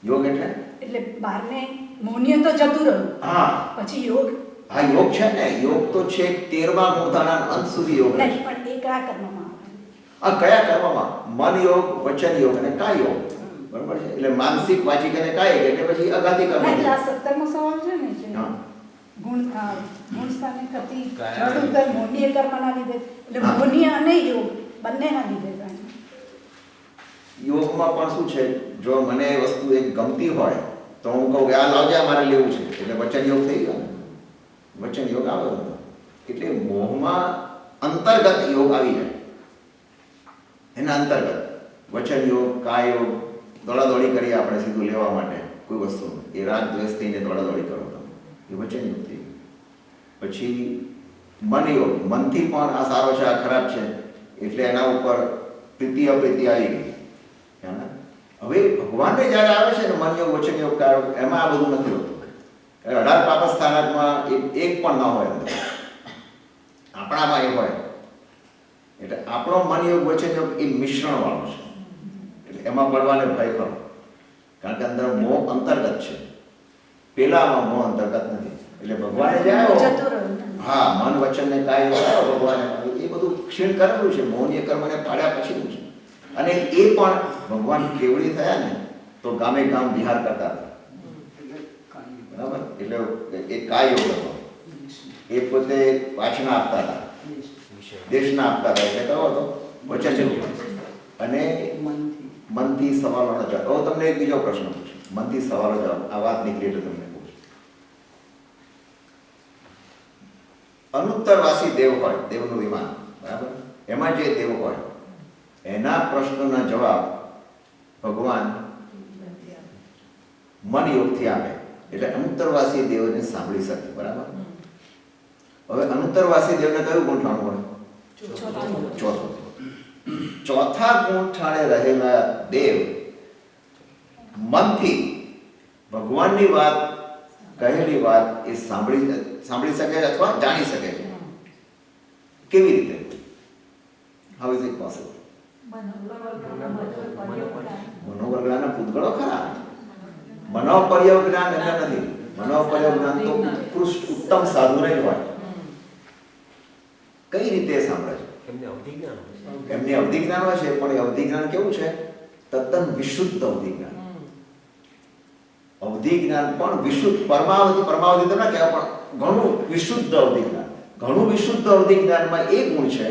યોગ એટલે 12ને મૌન્ય તો જતું રહ્યું. હા પછી યોગ. હા યોગ છે ને. યોગ તો છે 13મા મૂળધાના અંત સુધી યોગ છે. નહીં પણ એ કયા કર્મમાં આવે? આ કયા કર્મમાં? મન યોગ, વચન યોગ અને કાય યોગ. બરાબર છે. એટલે માનસિક, વાચિક અને કાયિક એટલે પછી અગાધી કર્મ. એટલે આ 17મો સવાલ છે ને જે ગુણસ્થાને થતી જડ ઉત્તર મોહનીય કર્મના લીધે એટલે મોહનીય અને યોગ બંનેના લીધે થાય. યોગમાં પણ શું છે, જો મને એ વસ્તુ એક ગમતી હોય તો હું કહું કે આ લાવજે, આ મારે લેવું છે, એટલે વચન યોગ થઈ ગયો ને, વચન યોગ આવે બધો. એટલે મોહમાં અંતર્ગત યોગ આવી જાય, એના અંતર્ગત વચન યોગ, કાય યોગ, દોડાદોડી કરીએ આપણે સીધું લેવા માટે કોઈ વસ્તુ, એ રાગ દ્વેષ થઈને દોડાદોડી કરો તમે, એ વચન યોગ થઈ ગયું. પછી મન યોગ, મનથી પણ આ સારો છે, આ ખરાબ છે, એટલે એના ઉપર પ્રીતિ અપ્રીતિ આવી ગઈ. હવે ભગવાનને જ્યારે આવે છે ને મન યોગ, વચન યોગ, કાય યોગ, એમાં આ બધું નથી હોતું. 18 પાપ સ્થાનકમાં એક પણ ના હોય, આપણામાં એ હોય. એટલે આપણો મન યોગ, વચન યોગ એ મિશ્રણ વાળો છે, એટલે એમાં પડવાને ભય કરો, કારણ કે અંદર મોહ અંતર્ગત છે, પેલામાં મોહ અંતર્ગત નથી. એટલે ભગવાને જાય હા મન વચન ને કાય યોગ ભગવાને એ બધું ક્ષીણ કરેલું છે, મોહનીય કર્મને પાડ્યા પછીનું છે. અને એ પણ ભગવાન કેવડી થયા ને તો ગામે ગામ વિહાર કરતા હતા, બરાબર. એટલે એ કાય યોગ હતો, એ પોતે પાછના આપતા હતા, દેશના આપતા હતા, એટલે કયો હતો વચન યોગ. અને મનથી સવાલોનો જવાબ. હવે તમને એક બીજો પ્રશ્ન પૂછું, મનથી સવાલો જવાબ, આ વાત નીકળી એટલે તમને પૂછું. અનુત્તરવાસી દેવ હોય, દેવનું વિમાન, બરાબર, એમાં જે દેવ હોય એના પ્રશ્નના જવાબ ભગવાન મન યોગથી આપે, એટલે અનુત્તરવાસી દેવને સાંભળી શકે, બરાબર. હવે અનુત્તરવાસી દેવને કયું ગુંઠાણું હોય? ચોથું. ચોથા ગુંઠાણે રહેલા દેવ મનથી ભગવાનની વાત, કહેલી વાત એ સાંભળી શકે છે અથવા જાણી શકે છે. કેવી રીતે? How is it possible? મનોવરગણાના પૂતગળો ખરા, મનોપર્યવ જ્ઞાન એટલે નથી. મનોપર્યવ જ્ઞાન તો ઉત્કૃષ્ટ ઉત્તમ સાધુને જ હોય. કઈ રીતે સાંભળે છે? એમને અવધિ જ્ઞાન હોય છે, પણ એ અવધિ જ્ઞાન કેવું છે? તદ્દન વિશુદ્ધ અવધિ જ્ઞાન. અવધિ જ્ઞાન પણ વિશુદ્ધ, પરમાવધિ તો ના કહેવાય, પણ ઘણું વિશુદ્ધ અવધિ જ્ઞાન. ઘણું વિશુદ્ધ અવધિ જ્ઞાનમાં એ ગુણ છે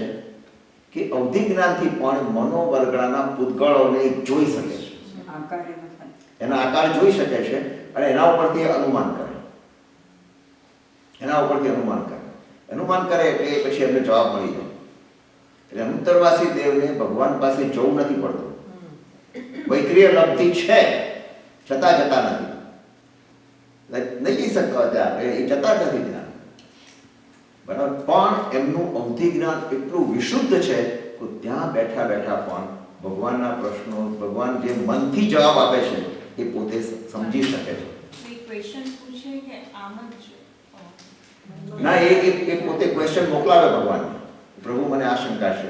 કે અવધિ જ્ઞાનથી પણ મનોવરગણાના પૂતગળોને જોઈ શકે છે, એના આકાર જોઈ શકે છે, અને એના ઉપરથી અનુમાન કરે, અનુમાન કરે એટલે પછી એમને જવાબ મળી જાય. એટલે અનુત્તરવાસી દેવને ભગવાન પાસે જવું નથી પડતું. વૈક્રિય લબ્ધિ છે છતાં જતા નથી, નહીં જઈ શકતા હતા, એ જતા નથી જ્ઞાન, બરાબર. પણ એમનું અવધિ જ્ઞાન એટલું વિશુદ્ધ છે કે ત્યાં બેઠા બેઠા પણ ભગવાનના પ્રશ્નો, ભગવાન જે મનથી જવાબ આપે છે એ પોતે સમજી શકે છે. ના, એ પોતે ક્વેશ્ચન મોકલાવે ભગવાન, પ્રભુ મને આ શંકા છે,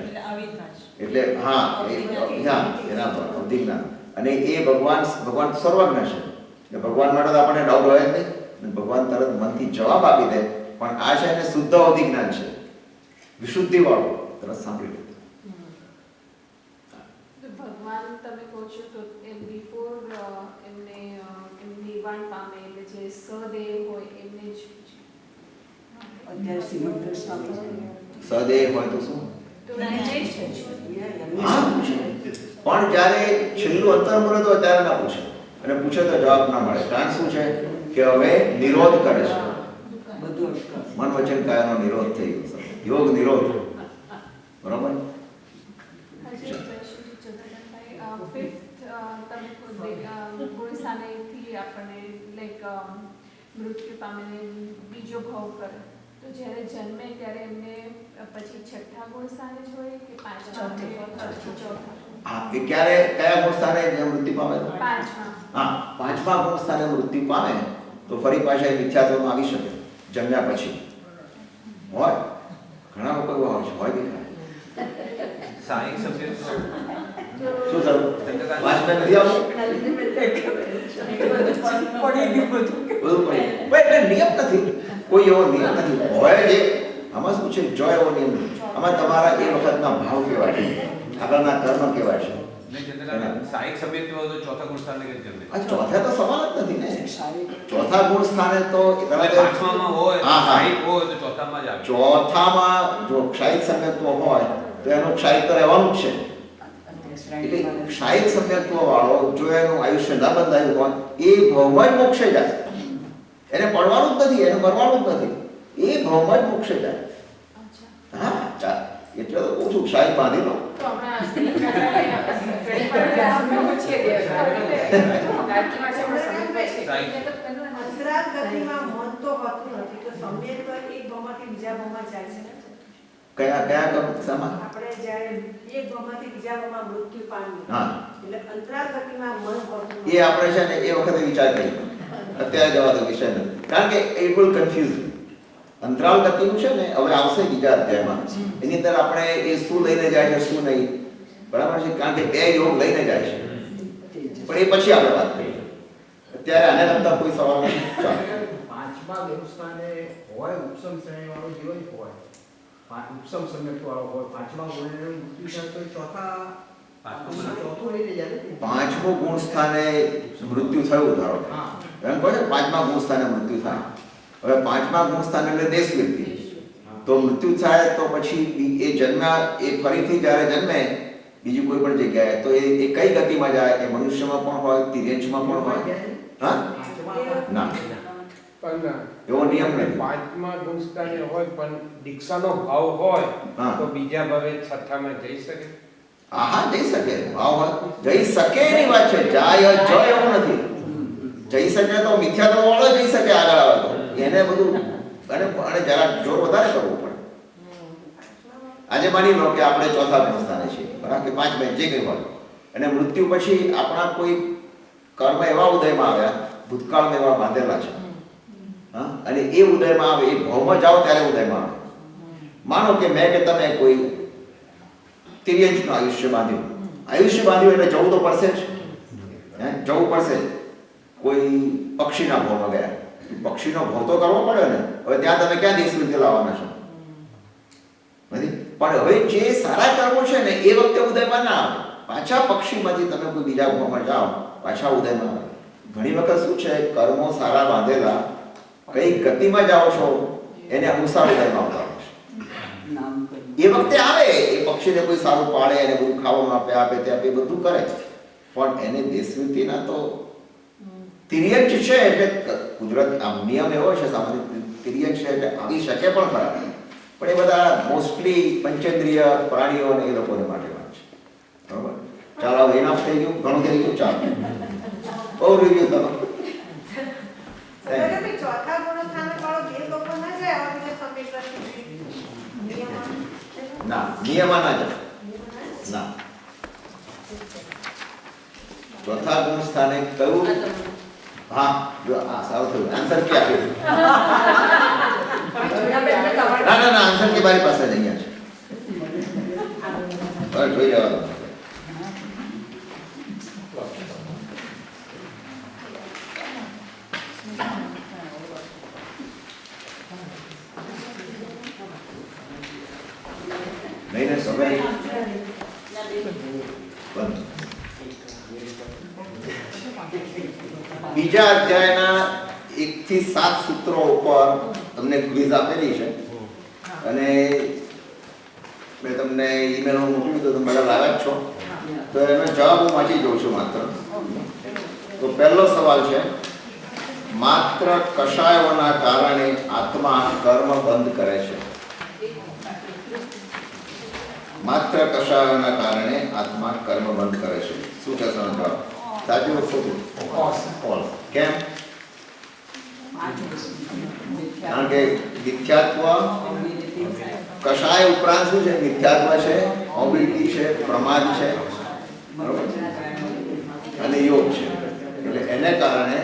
એટલે હા એના પર અવધિ જ્ઞાન. અને એ ભગવાન સર્વજ્ઞ છે, એટલે ભગવાન માટે તો આપણને ડાઉટ હોય જ નહીં, ભગવાન તરત મનથી જવાબ આપી દે. પણ આ છે એને શુદ્ધ અવધિ જ્ઞાન છે, વિશુદ્ધિ વાળું, તરત સાંભળી લે. ભગવાન તમે કહો છો તો બિફોર એમને નિર્વાણ પામે એટલે જે સદેવ હોય એમને જ સદેવ હોય તો શું? પણ જ્યારે છેલ્લું અંતર્મુહૂર્ત હોય ત્યારે ના પૂછે, અને પૂછે તો જવાબ ના મળે. કારણ શું છે કે હવે નિરોધ કરે છે, મન વચન કાયાનો નિરોધ થઈ ગયો, યોગ નિરોધ, બરાબર. મૃત્યુ પામીને બીજો ભાવ કરે તો જ્યારે જન્મે ત્યારે એમને પછી છઠ્ઠા ગુણ સ્થાને જ હોય કે પાંચમા? હા, એ ક્યારે કયા ગુણ સ્થાને મૃત્યુ પામે? પાંચમા. હા, પાંચમા ગુણ સ્થાને મૃત્યુ પામે તો ફરી પાછા મિથ્યાત્વમાં આવી શકે, જન્મ્યા પછી હોય. ઘણા લોકો એવા હોય છે, હોય કે સાઈક સબ્જેક્ટ શું થયું? વાંચતા નથી આવતું? એટલે નિયમ નથી, કોઈ એવો નિયમ નથી. હોય જે આમાં શું છે, જો એવો નિયમ નથી. આમાં તમારા એ વખતના ભાવ કેવા છે, આગળના કર્મ કેવા છે. સાઈક સબ્જેક્ટ હોય તો ચોથા ગુણ સ્થાને કે જન્મે. આ ચોથા તો સવાલ જ નથી ને. ચોથા ગુણ સ્થાને તો પાંચમામાં હોય, સાઈક હોય તો ચોથામાં જ આવે. ચોથામાં જો ક્ષાયિક સંગત્વ હોય તો એનું ક્ષાયિક તો રહેવાનું જ છે, શ્રેણીમાં એટલે ક્ષાયિક સમ્યક્ત્વ વાળો જો એનું આયુષ્ય ન બંધાયું હોય એ ભવમાં જ મોક્ષે જાય, એને પડવાનું જ નથી, એને મરવાનું જ નથી, એ ભવમાં જ મોક્ષે જાય. હા એટલે તો કહું છું ક્ષાયિક બાંધી લો. અંતરાલ ગતિમાં મન તો હોતું નથી, તો સમ્યક તો એક ભાવમાંથી બીજા ભાવમાં જાય છે ને. કયા કક્ષામાં? આપણે જ્યારે એક ભાવમાંથી બીજા ભાવમાં મૃત્યુ પામીએ, હા, એટલે અંતરાલ ગતિમાં મન હોતું નથી. એ આપણે છે ને એ વખતે વિચાર કરીએ, અત્યારે જવા દો વિષય નથી, કારણ કે એ બહુ કન્ફ્યુઝ. અંતરાલ ગતિનું છે ને હવે આવશે બીજા અધ્યાયમાં, એની અંદર આપણે એ શું લઈને જાય છે શું નહીં, બરાબર છે, કારણ કે બે યોગ લઈને જાય છે, પણ એ પછી આપણે વાત કરીએ. અત્યારે આને લગતા કોઈ સવાલ નથી. ચાલો. પાંચમા વ્યવસ્થાને હોય ઉપસમ શ્રેણી વાળો જીવન હોય, ઉપસમ સમ્યક વાળો હોય, પાંચમા ગુણનું મૃત્યુ થાય તો ચોથું લઈને જાય. પાંચમું ગુણ સ્થાને મૃત્યુ થયું ધારો કે એમ કહે છે પાંચમા ગુણ સ્થાને મૃત્યુ થાય. હવે પાંચમા ગુણ સ્થાન એટલે દેશ વ્યક્તિ, તો મૃત્યુ થાય તો પછી એ જન્મ્યા એ ફરીથી જ્યારે જન્મે બીજી કોઈ પણ જગ્યાએ તો એ કઈ ગતિમાં જાય? એ મનુષ્યમાં પણ હોય, તિર્યંશમાં પણ હોય. હા ના, પણ એવો નિયમ નથી. પાંચમા ગુણસ્થાને હોય પણ દીક્ષાનો ભાવ હોય હા. તો બીજા ભાવે છઠ્ઠામાં જઈ શકે. હા જઈ શકે, ભાવ હોય જઈ શકે એની વાત છે, જાય જ એવું નથી. જઈ શકે તો મિથ્યાત્વ વાળો જઈ શકે આગળ આવે તો એને બધું અને જરા જોર વધારે કરવું પડે. આજે માની લો કે આપણે ચોથા ગુણસ્થાને છીએ, બરાબર કે પાંચ જે કંઈ હોય, અને મૃત્યુ પછી આપણા કોઈ કર્મ એવા ઉદયમાં આવ્યા, ભૂતકાળમાં એવા બાંધેલા છે, હા, અને એ ઉદયમાં આવે, એ ભાવમાં જાઓ ત્યારે ઉદયમાં આવે. માનો કે મેં કે તમે કોઈ તિર્યંશનું આયુષ્ય બાંધ્યું, આયુષ્ય બાંધ્યું એટલે જવું તો પડશે જ, જવું પડશે. કોઈ પક્ષીના ભાવમાં ગયા, પક્ષીનો ભાવ તો કરવો પડે ને. હવે ત્યાં તમે ક્યાં દેશ વિદ્યા લાવવાના છો? નથી. પણ હવે જે સારા કર્મો છે ને એ વખતે ઉદયમાં ના આવે, પાછા પક્ષીમાંથી તમે કોઈ બીજા ભાવમાં જાઓ, પાછા ઉદયમાં આવે. ઘણી વખત શું છે, કર્મો સારા બાંધેલા કઈ ગતિમાં જાઓ છો એને અનુસાર ઉદયમાં આવતા હોય છે. એ વખતે આવે, એ પક્ષીને કોઈ સારું પાડે, એને બધું ખાવાનું આપે તે આપે બધું કરે, પણ એને દેશવૃત્તિના તો તિર્યંશ છે એટલે કુદરત આમ નિયમ એવો છે સામાન્ય તિર્યંશ છે એટલે આવી શકે પણ ખરા, પણ એ બધા મોસ્ટલી પંચેન્દ્રિય પ્રાણીઓ અને એ લોકોને માટે વાત છે. બરોબર, ચાલો હવે ઇનફ થઈ ગયું, ઘણું થઈ ગયું, ચાલો બહુ રિવ્યુ તમે ચોથા ગુણસ્થાન વાળો જે લોકો ના જાય આવા બધા સમીકરણ ના નિયમમાં ના જાય ના. ચોથા ગુણ સ્થાને કયું? હા જો આ સારું થયું, આન્સર કે આપ્યું? ના ના ના, આન્સર કે મારી પાસે જ અહીંયા છે, જોઈ લેવાનું. નહીં ને સમય બીજા અધ્યાયના 1 થી 7 સૂત્રો ઉપર તમને ક્વિઝ આપેલી છે, અને મેં તમને ઈમેલમાં મોકલ્યું તો તમે બધા લાવ્યા જ છો, તો એનો જવાબ હું વાંચી જોઉં છું માત્ર. તો પહેલો સવાલ છે, માત્ર કષાયોના કારણે આત્મા કર્મ બંધ કરે છે. માત્ર કષાયોના કારણે આત્મા કર્મ બંધ કરે છે. શું છે એનો જવાબ? સાચું કે ખોટું? ફોલ્સ. કેમ? કારણ કે મિથ્યાત્વ કષાય ઉપરાંત શું છે? મિથ્યાત્વ છે, ઓબિલિટી છે, પ્રમાદ છે, બરોબર, અને યોગ છે, એટલે એને કારણે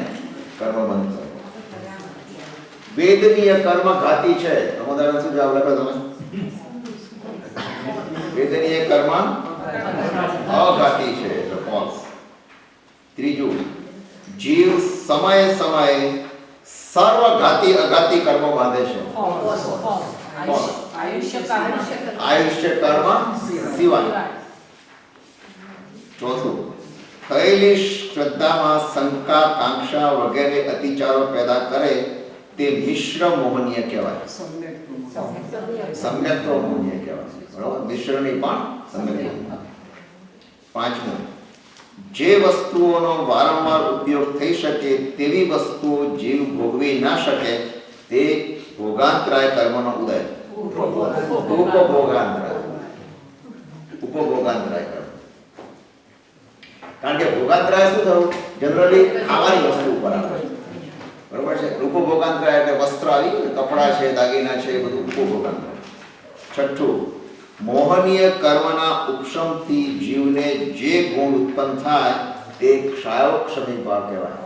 કર્મ બંધ કરો. વેદનીય કર્મ ઘાતી છે. ઉદાહરણ શું જવાબ લખો તમે? વેદનીય કર્મ અઘાતી છે, એટલે ફોલ્સ. ત્રીજું, જીવ સમયે સમયે સર્વઘાતી અઘાતી કર્મો બાંધે છે. આયુષ્ય કર્મ સિવાય. ચોથું, થયેલી શ્રદ્ધામાં શંકા, કાંક્ષા વગેરે અતિચારો પેદા કરે તે મિશ્ર મોહનીય કહેવાય. સમ્યક મોહનીય કહેવાય, બરાબર, મિશ્રની પણ સમ્યક. પાંચમું, જે વસ્તુઓનો વારંવાર ઉપયોગ થઈ શકે તેવી વસ્તુઓ જીવ ભોગવી ના શકે તે ભોગાંતરાય કર્મનો ઉદય. ઉપભોગાંતરાય કર્મ. કારણ કે ભોગાંતરાય શું થયું? જનરલી ખાવાની વસ્તુ ઉપર આવે છે, બરોબર છે. ઉપભોગાંતરાય એટલે વસ્ત્ર આવી ગયું, કપડા છે, દાગીના છે, એ બધું ઉપભોગાંતરાય. છઠ્ઠું, મોહનીય કર્મના ઉપશમથી જીવને જે ગુણ ઉત્પન્ન થાય તે ક્ષાયોક્ષમિક ભાવ કહેવાય.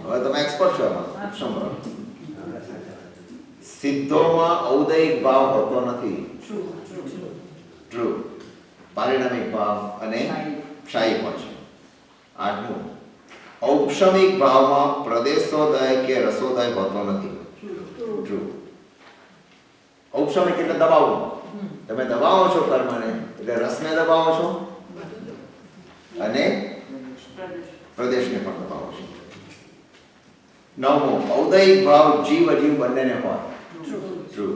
હવે તમે એક્સપર્ટ છો એમાં. ઉપશમ ભાવ સિદ્ધોમાં ઔદયિક ભાવ હોતો નથી. ટ્રુ. પારિણામિક ભાવ અને ક્ષાયી પણ છે. આઠમું, ઔપશમિક ભાવમાં પ્રદેશોદય કે રસોદય હોતો નથી. ટ્રુ. ઔપશમિક એટલે દબાવવું. તમે દબાવો છો કર્મને એટલે રસને દબાવો છો અને પ્રદેશને પણ દબાવો છો. નવમું, ઔદયિક ભાવ જીવ અજીવ બંનેને હોય. ટ્રુ.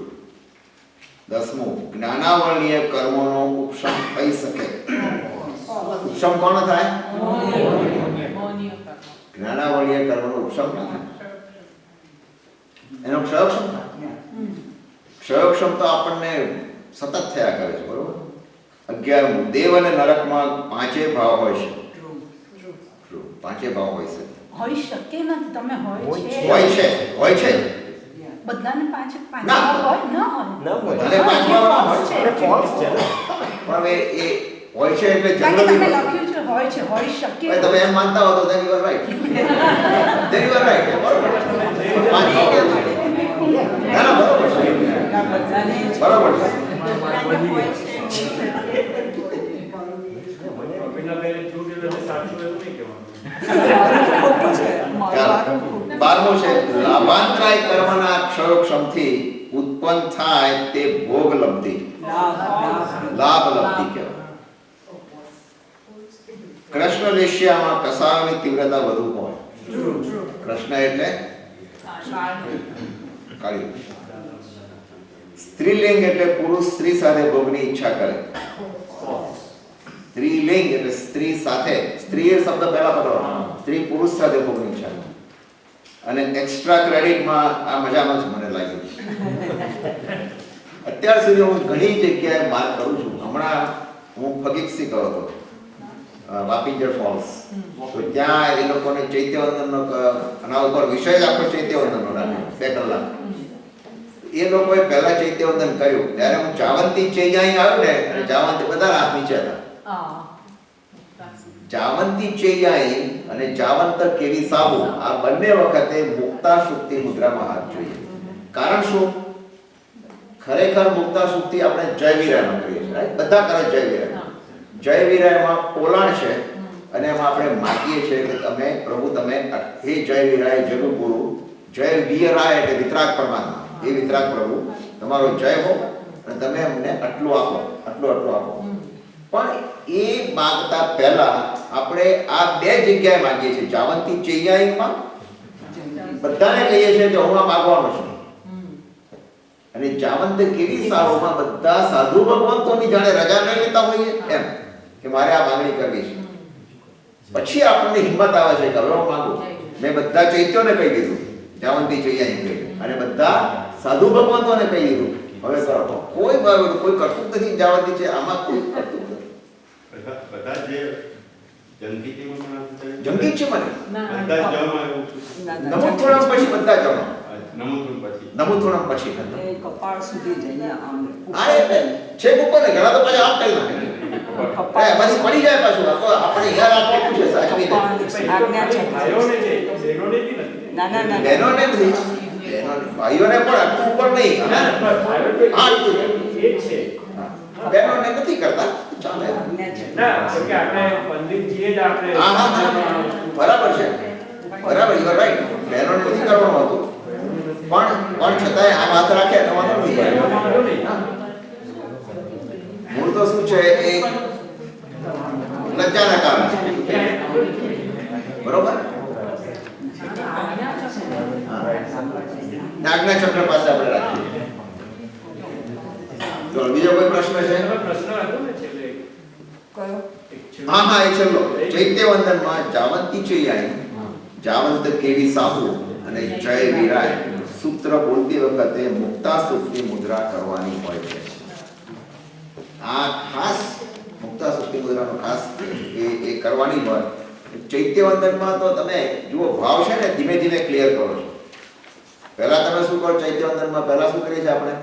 દસમું, જ્ઞાનાવરણીય કર્મોનો ઉપશમ થઈ શકે. ઉપશમ કોણ થાય? જ્ઞાનાવરણીય કર્મોનો ઉપશમ ના થાય, એનો ક્ષયક્ષમ થાય. ક્ષયક્ષમ તો આપણને સતત થયા કરે છે, બરોબર. 11મું, દેવ અને નરકમાં પાંચે ભાવ હોય છે. પાંચે ભાવ હોય છે. હોઈ શકે નથી. તમે હોય છે બધાને પાંચ હોય ન હોય. બધાને પાંચ ભાવ ના હોય છે. પણ હવે એ હોય છે એટલે જનરલી તમે લખ્યું છે હોય છે, હોઈ શકે. તમે એમ માનતા હો તો then you are right. Then you are right. બરોબર. પાંચ ભાવ હોય છે. ના બરોબર છે. બરોબર છે. બારમું છે, લાભાંતરાય કર્મના ક્ષયોક્ષમથી ઉત્પન્ન થાય તે ભોગ લબ્ધિ. લાભ લબ્ધિ કહેવાય. કૃષ્ણ લેશિયામાં કસાયોની તીવ્રતા વધુ હોય. કૃષ્ણ એટલે કાળી. સ્ત્રીલિંગ એટલે પુરુષ સ્ત્રી સાથે ભોગની ઈચ્છા કરે. સ્ત્રીલિંગ એટલે સ્ત્રી સાથે, સ્ત્રી એ શબ્દ પહેલા પકડવાનો, સ્ત્રી પુરુષ સાથે ભોગની ઈચ્છા કરે. અને એક્સ્ટ્રા ક્રેડિટમાં આ મજામાં જ મને લાગ્યું. અત્યાર સુધી હું ઘણી જગ્યાએ માર્ક કરું છું. હમણાં હું ફગીપસી ગયો હતો, વાપીજર ફોલ્સ. તો ત્યાં એ લોકોને ચૈત્યવંદનનો આના ઉપર વિષય જ આખો ચૈત્યવંદનનો રાખ્યો 2 કલાક. એ લોકોએ પહેલા ચૈત્યવંદન કર્યું ત્યારે હું જાવંતી ચૈયાઈ આવ્યો ને, અને જાવંતી બધા હાથ નીચે હતા. જાવંતી ચૈયાઈ અને જાવંત કેવી સાબુ, આ બંને વખતે મુક્તા શુક્તિ મુદ્રામાં હાથ જોઈએ. કારણ શું? ખરેખર મુક્તા શુક્તિ આપણે જય વિરાયમાં કરીએ છીએ, રાઈટ? બધા કરે જય વિરાય. જય વિરાયમાં પોલાણ છે અને એમાં આપણે માગીએ છીએ કે તમે પ્રભુ તમે હે જય વિરાય જગુગુરુ, જય વીરાય એટલે વિતરાગ પરમાત્મા, એ વિતરાગ પ્રભુ તમારો જય હો અને તમે અમને આટલું આપો, આટલું આપો. પણ એ માંગતા પહેલા આપણે આ બે જગ્યાએ માંગીએ છીએ. જાવંતી ચૈયાઈમાં બધાને કહીએ છીએ કે હું આ માંગવાનો છું, અને જાવંત કેવી સારોમાં બધા સાધુ ભગવંતોની જાણે રજા નહીં લેતા હોઈએ એમ કે મારે આ માંગણી કરવી છે. પછી આપણને હિંમત આવે છે કે હવે હું માંગુ. મેં બધા ચૈત્યોને કહી દીધું, જાવંતી ચૈયાઈ કહી, અને બધા સાધુ ભગવંતોને કહી દીધું, હવે કરો. કોઈ કરતું નથી. જાવંતી છે આમાં કોઈ કરતું નથી. બધા જે જંગીચીમાં પણ જંગી છે મને બધા જવામાં નમુથોણમ પછી બધા જમા. નમુથોણમ પછી કપાળ સુધી જઈને આમ છેક ઉપર ને ઘણા તો પાછા આમ કરી નાખે. પછી પડી જાય પાછું. આપણે યાર આપવાનું છે સાચવી બહેનોને નથી, ભાઈઓને પણ આટલું ઉપર નહીં, બહેનોને નથી કરતા. ચાલે બરાબર છે, બરાબર, યુ આર રાઈટ. બહેનોને નથી કરવાનું હતું, પણ છતાંય આમ હાથ રાખે તો વાંધો નથી. મૂળ તો શું છે એ લજ્જાના કારણે, બરોબર. આજ્ઞા ચક્ર પાસે આપણે રાખીએ. તો બીજો કોઈ પ્રશ્ન છે? પ્રશ્ન હતો ને છેલ્લે કયો? હા એ છેલ્લો ચૈત્યવંદનમાં જાવંતી ચૈયાણી, જાવંત કેવી સાહુ અને જય વીરાય સૂત્ર બોલતી વખતે મુક્તાસુક્તિ મુદ્રા કરવાની હોય છે. આ ખાસ મુક્તાસુક્તિ મુદ્રાનો ખાસ એ કરવાની હોય. ચૈત્યવંદનમાં તો તમે જુઓ ભાવ છે ને ધીમે ધીમે ક્લિયર કરો છો. પહેલા તમે શું કરો ચૈત્યવંદનમાં? પહેલા શું કરીએ છીએ આપણે?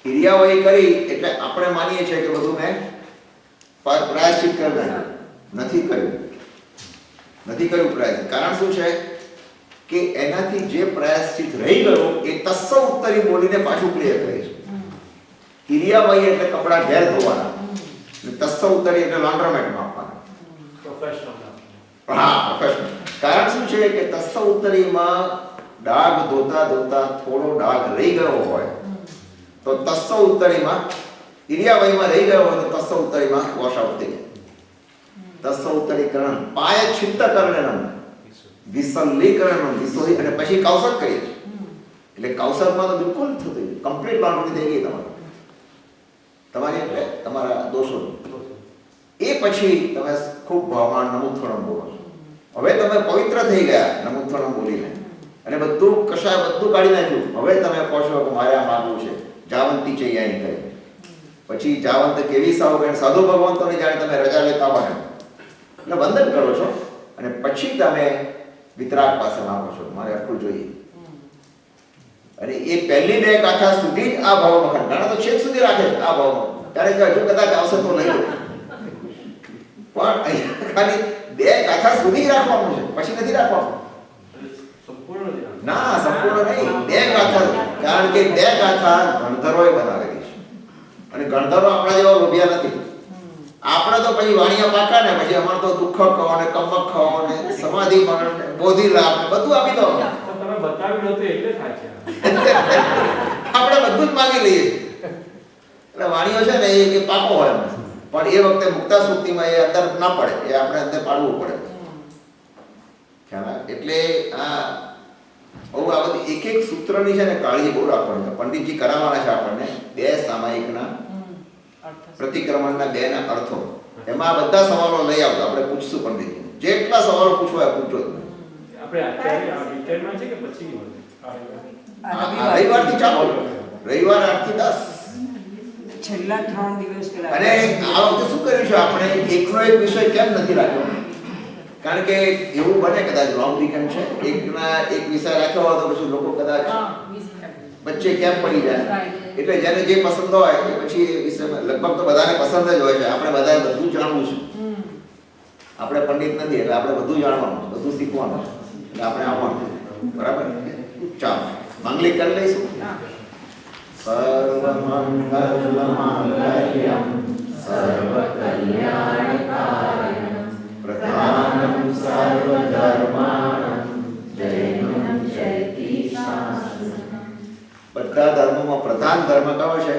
હિરિયાવહી કરી એટલે આપણે માનીએ છીએ કે બધું મેં પ્રાયશ્ચિત કરી નાખ્યું. નથી કર્યું પ્રાયશ્ચિત. કારણ શું છે કે એનાથી જે પ્રાયશ્ચિત રહી ગયો એ તસ્સ ઉત્તરી બોલીને પાછું ક્લિયર કરે છે. હિરિયાવહી એટલે કપડા ઘેર ધોવાના, તસ્સ ઉત્તરી એટલે લોન્ડ્રોમેટમાં આપવાના. હા, પ્રોફેશનલ. કારણ શું છે કે તસ્સ ઉત્તરીમાં ડાઘ ધોતા થોડો ડાઘ રહી ગયો હોય તો તસ્સ ઉત્તરીમાં, હિરિયાવહીમાં રહી ગયો હોય તો તસ્સ ઉત્તરીમાં વોશ આઉટ થઈ જાય. તસ્સ ઉત્તરીકરણ પાય છિત્તકર્ણનમ વિસલ્લીકરણમ વિસોહી અને પછી કૌશલ કરીએ છીએ. એટલે કૌશલમાં તો બિલકુલ થતું કમ્પ્લીટ લોન્ડ્રી થઈ ગઈ તમારી એટલે તમારા દોષો. એ પછી તમે ખૂબ ભાવમાં નમુત્થણમ બોલો છો. હવે તમે પવિત્ર થઈ ગયા નમુત્થણમ બોલીને અને બધું કાઢી નાખ્યું. હવે તમે કહો છો કે મારે આ માગવું છે. જાવંતી ચૈયાણી કરી પછી જાવંત કેવી સાવ સાધુ ભગવંતોની જાણે તમે રજા લેતા હોય એટલે વંદન કરો છો અને પછી તમે વિતરાગ પાસે માંગો છો મારે આટલું જોઈએ. અને એ પહેલી બે ગાથા સુધી જ આ ભાવમાં ઘણા તો છેક સુધી રાખે છે આ ભાવમાં. ત્યારે હજુ કદાચ આવશે તો લઈ લો, પણ ખાલી બે ગાથા સુધી રાખવાનું છે, પછી નથી રાખવાનું. ના, સંપૂર્ણ નહીં, બે ગાથા. કારણ કે બે ગાથા ગણધરોએ બનાવેલી છે અને ગણધરો આપણા જેવા લોભિયા નથી. આપણે તો પછી વાણિયા પાકા ને પછી અમારે તો દુઃખ કહો ને કમક કહો ને સમાધિ મરણ ને બોધિ લાભ ને બધું આપી દો. તમે બતાવી લો તો એટલે થાય છે. આપણે બધું જ માંગી લઈએ. એટલે વાણીઓ છે ને એ પાકો હોય પણ એ વખતે મુક્તાસુક્તિમાં એ અંદર ના પડે, એ આપણે અંદર પાડવું પડે. એટલે આ બહુ આ બધી એક એક સૂત્રની છે ને કાળજી બહુ રાખવાની છે. પંડિતજી કરાવવાના છે આપણને બે સામાયિકના પ્રતિક્રમણના બે ના અર્થો. એમાં બધા સવાલો લઈ આવજો, આપણે પૂછશું પંડિતજી. જેટલા સવાલો પૂછવા પૂછો. આપણે અત્યારે આ વીકેન્ડમાં છે કે પછી રવિવારથી ચાલો, રવિવાર 8 થી 10 છેલ્લા 3 દિવસ પહેલા. અને આ વખતે શું કર્યું છે આપણે એકનો એક વિષય કેમ નથી રાખ્યો? કારણ કે એવું બને કદાચ લોંગ વીકેન્ડ છે, એકના એક વિષય રાખ્યો હોય તો પછી લોકો કદાચ વચ્ચે કેમ પડી જાય. એટલે જેને જે પસંદ હોય એ પછી એ વિષયમાં લગભગ તો બધાને પસંદ જ હોય છે. આપણે બધાએ બધું જાણવું છે. આપણે પંડિત નથી એટલે આપણે બધું જાણવાનું છે, બધું શીખવાનું છે. એટલે આપણે આવવાનું, બરાબર? ચાલો માંગલિક કરી લઈશું. સર્વમંગલમાંગલ્યં સર્વકલ્યાણકારિણં પ્રધાનમ સર્વધર્માણં જૈનમ ચૈતી શાસનમ. બધા ધર્મોમાં પ્રધાન ધર્મ કયો છે?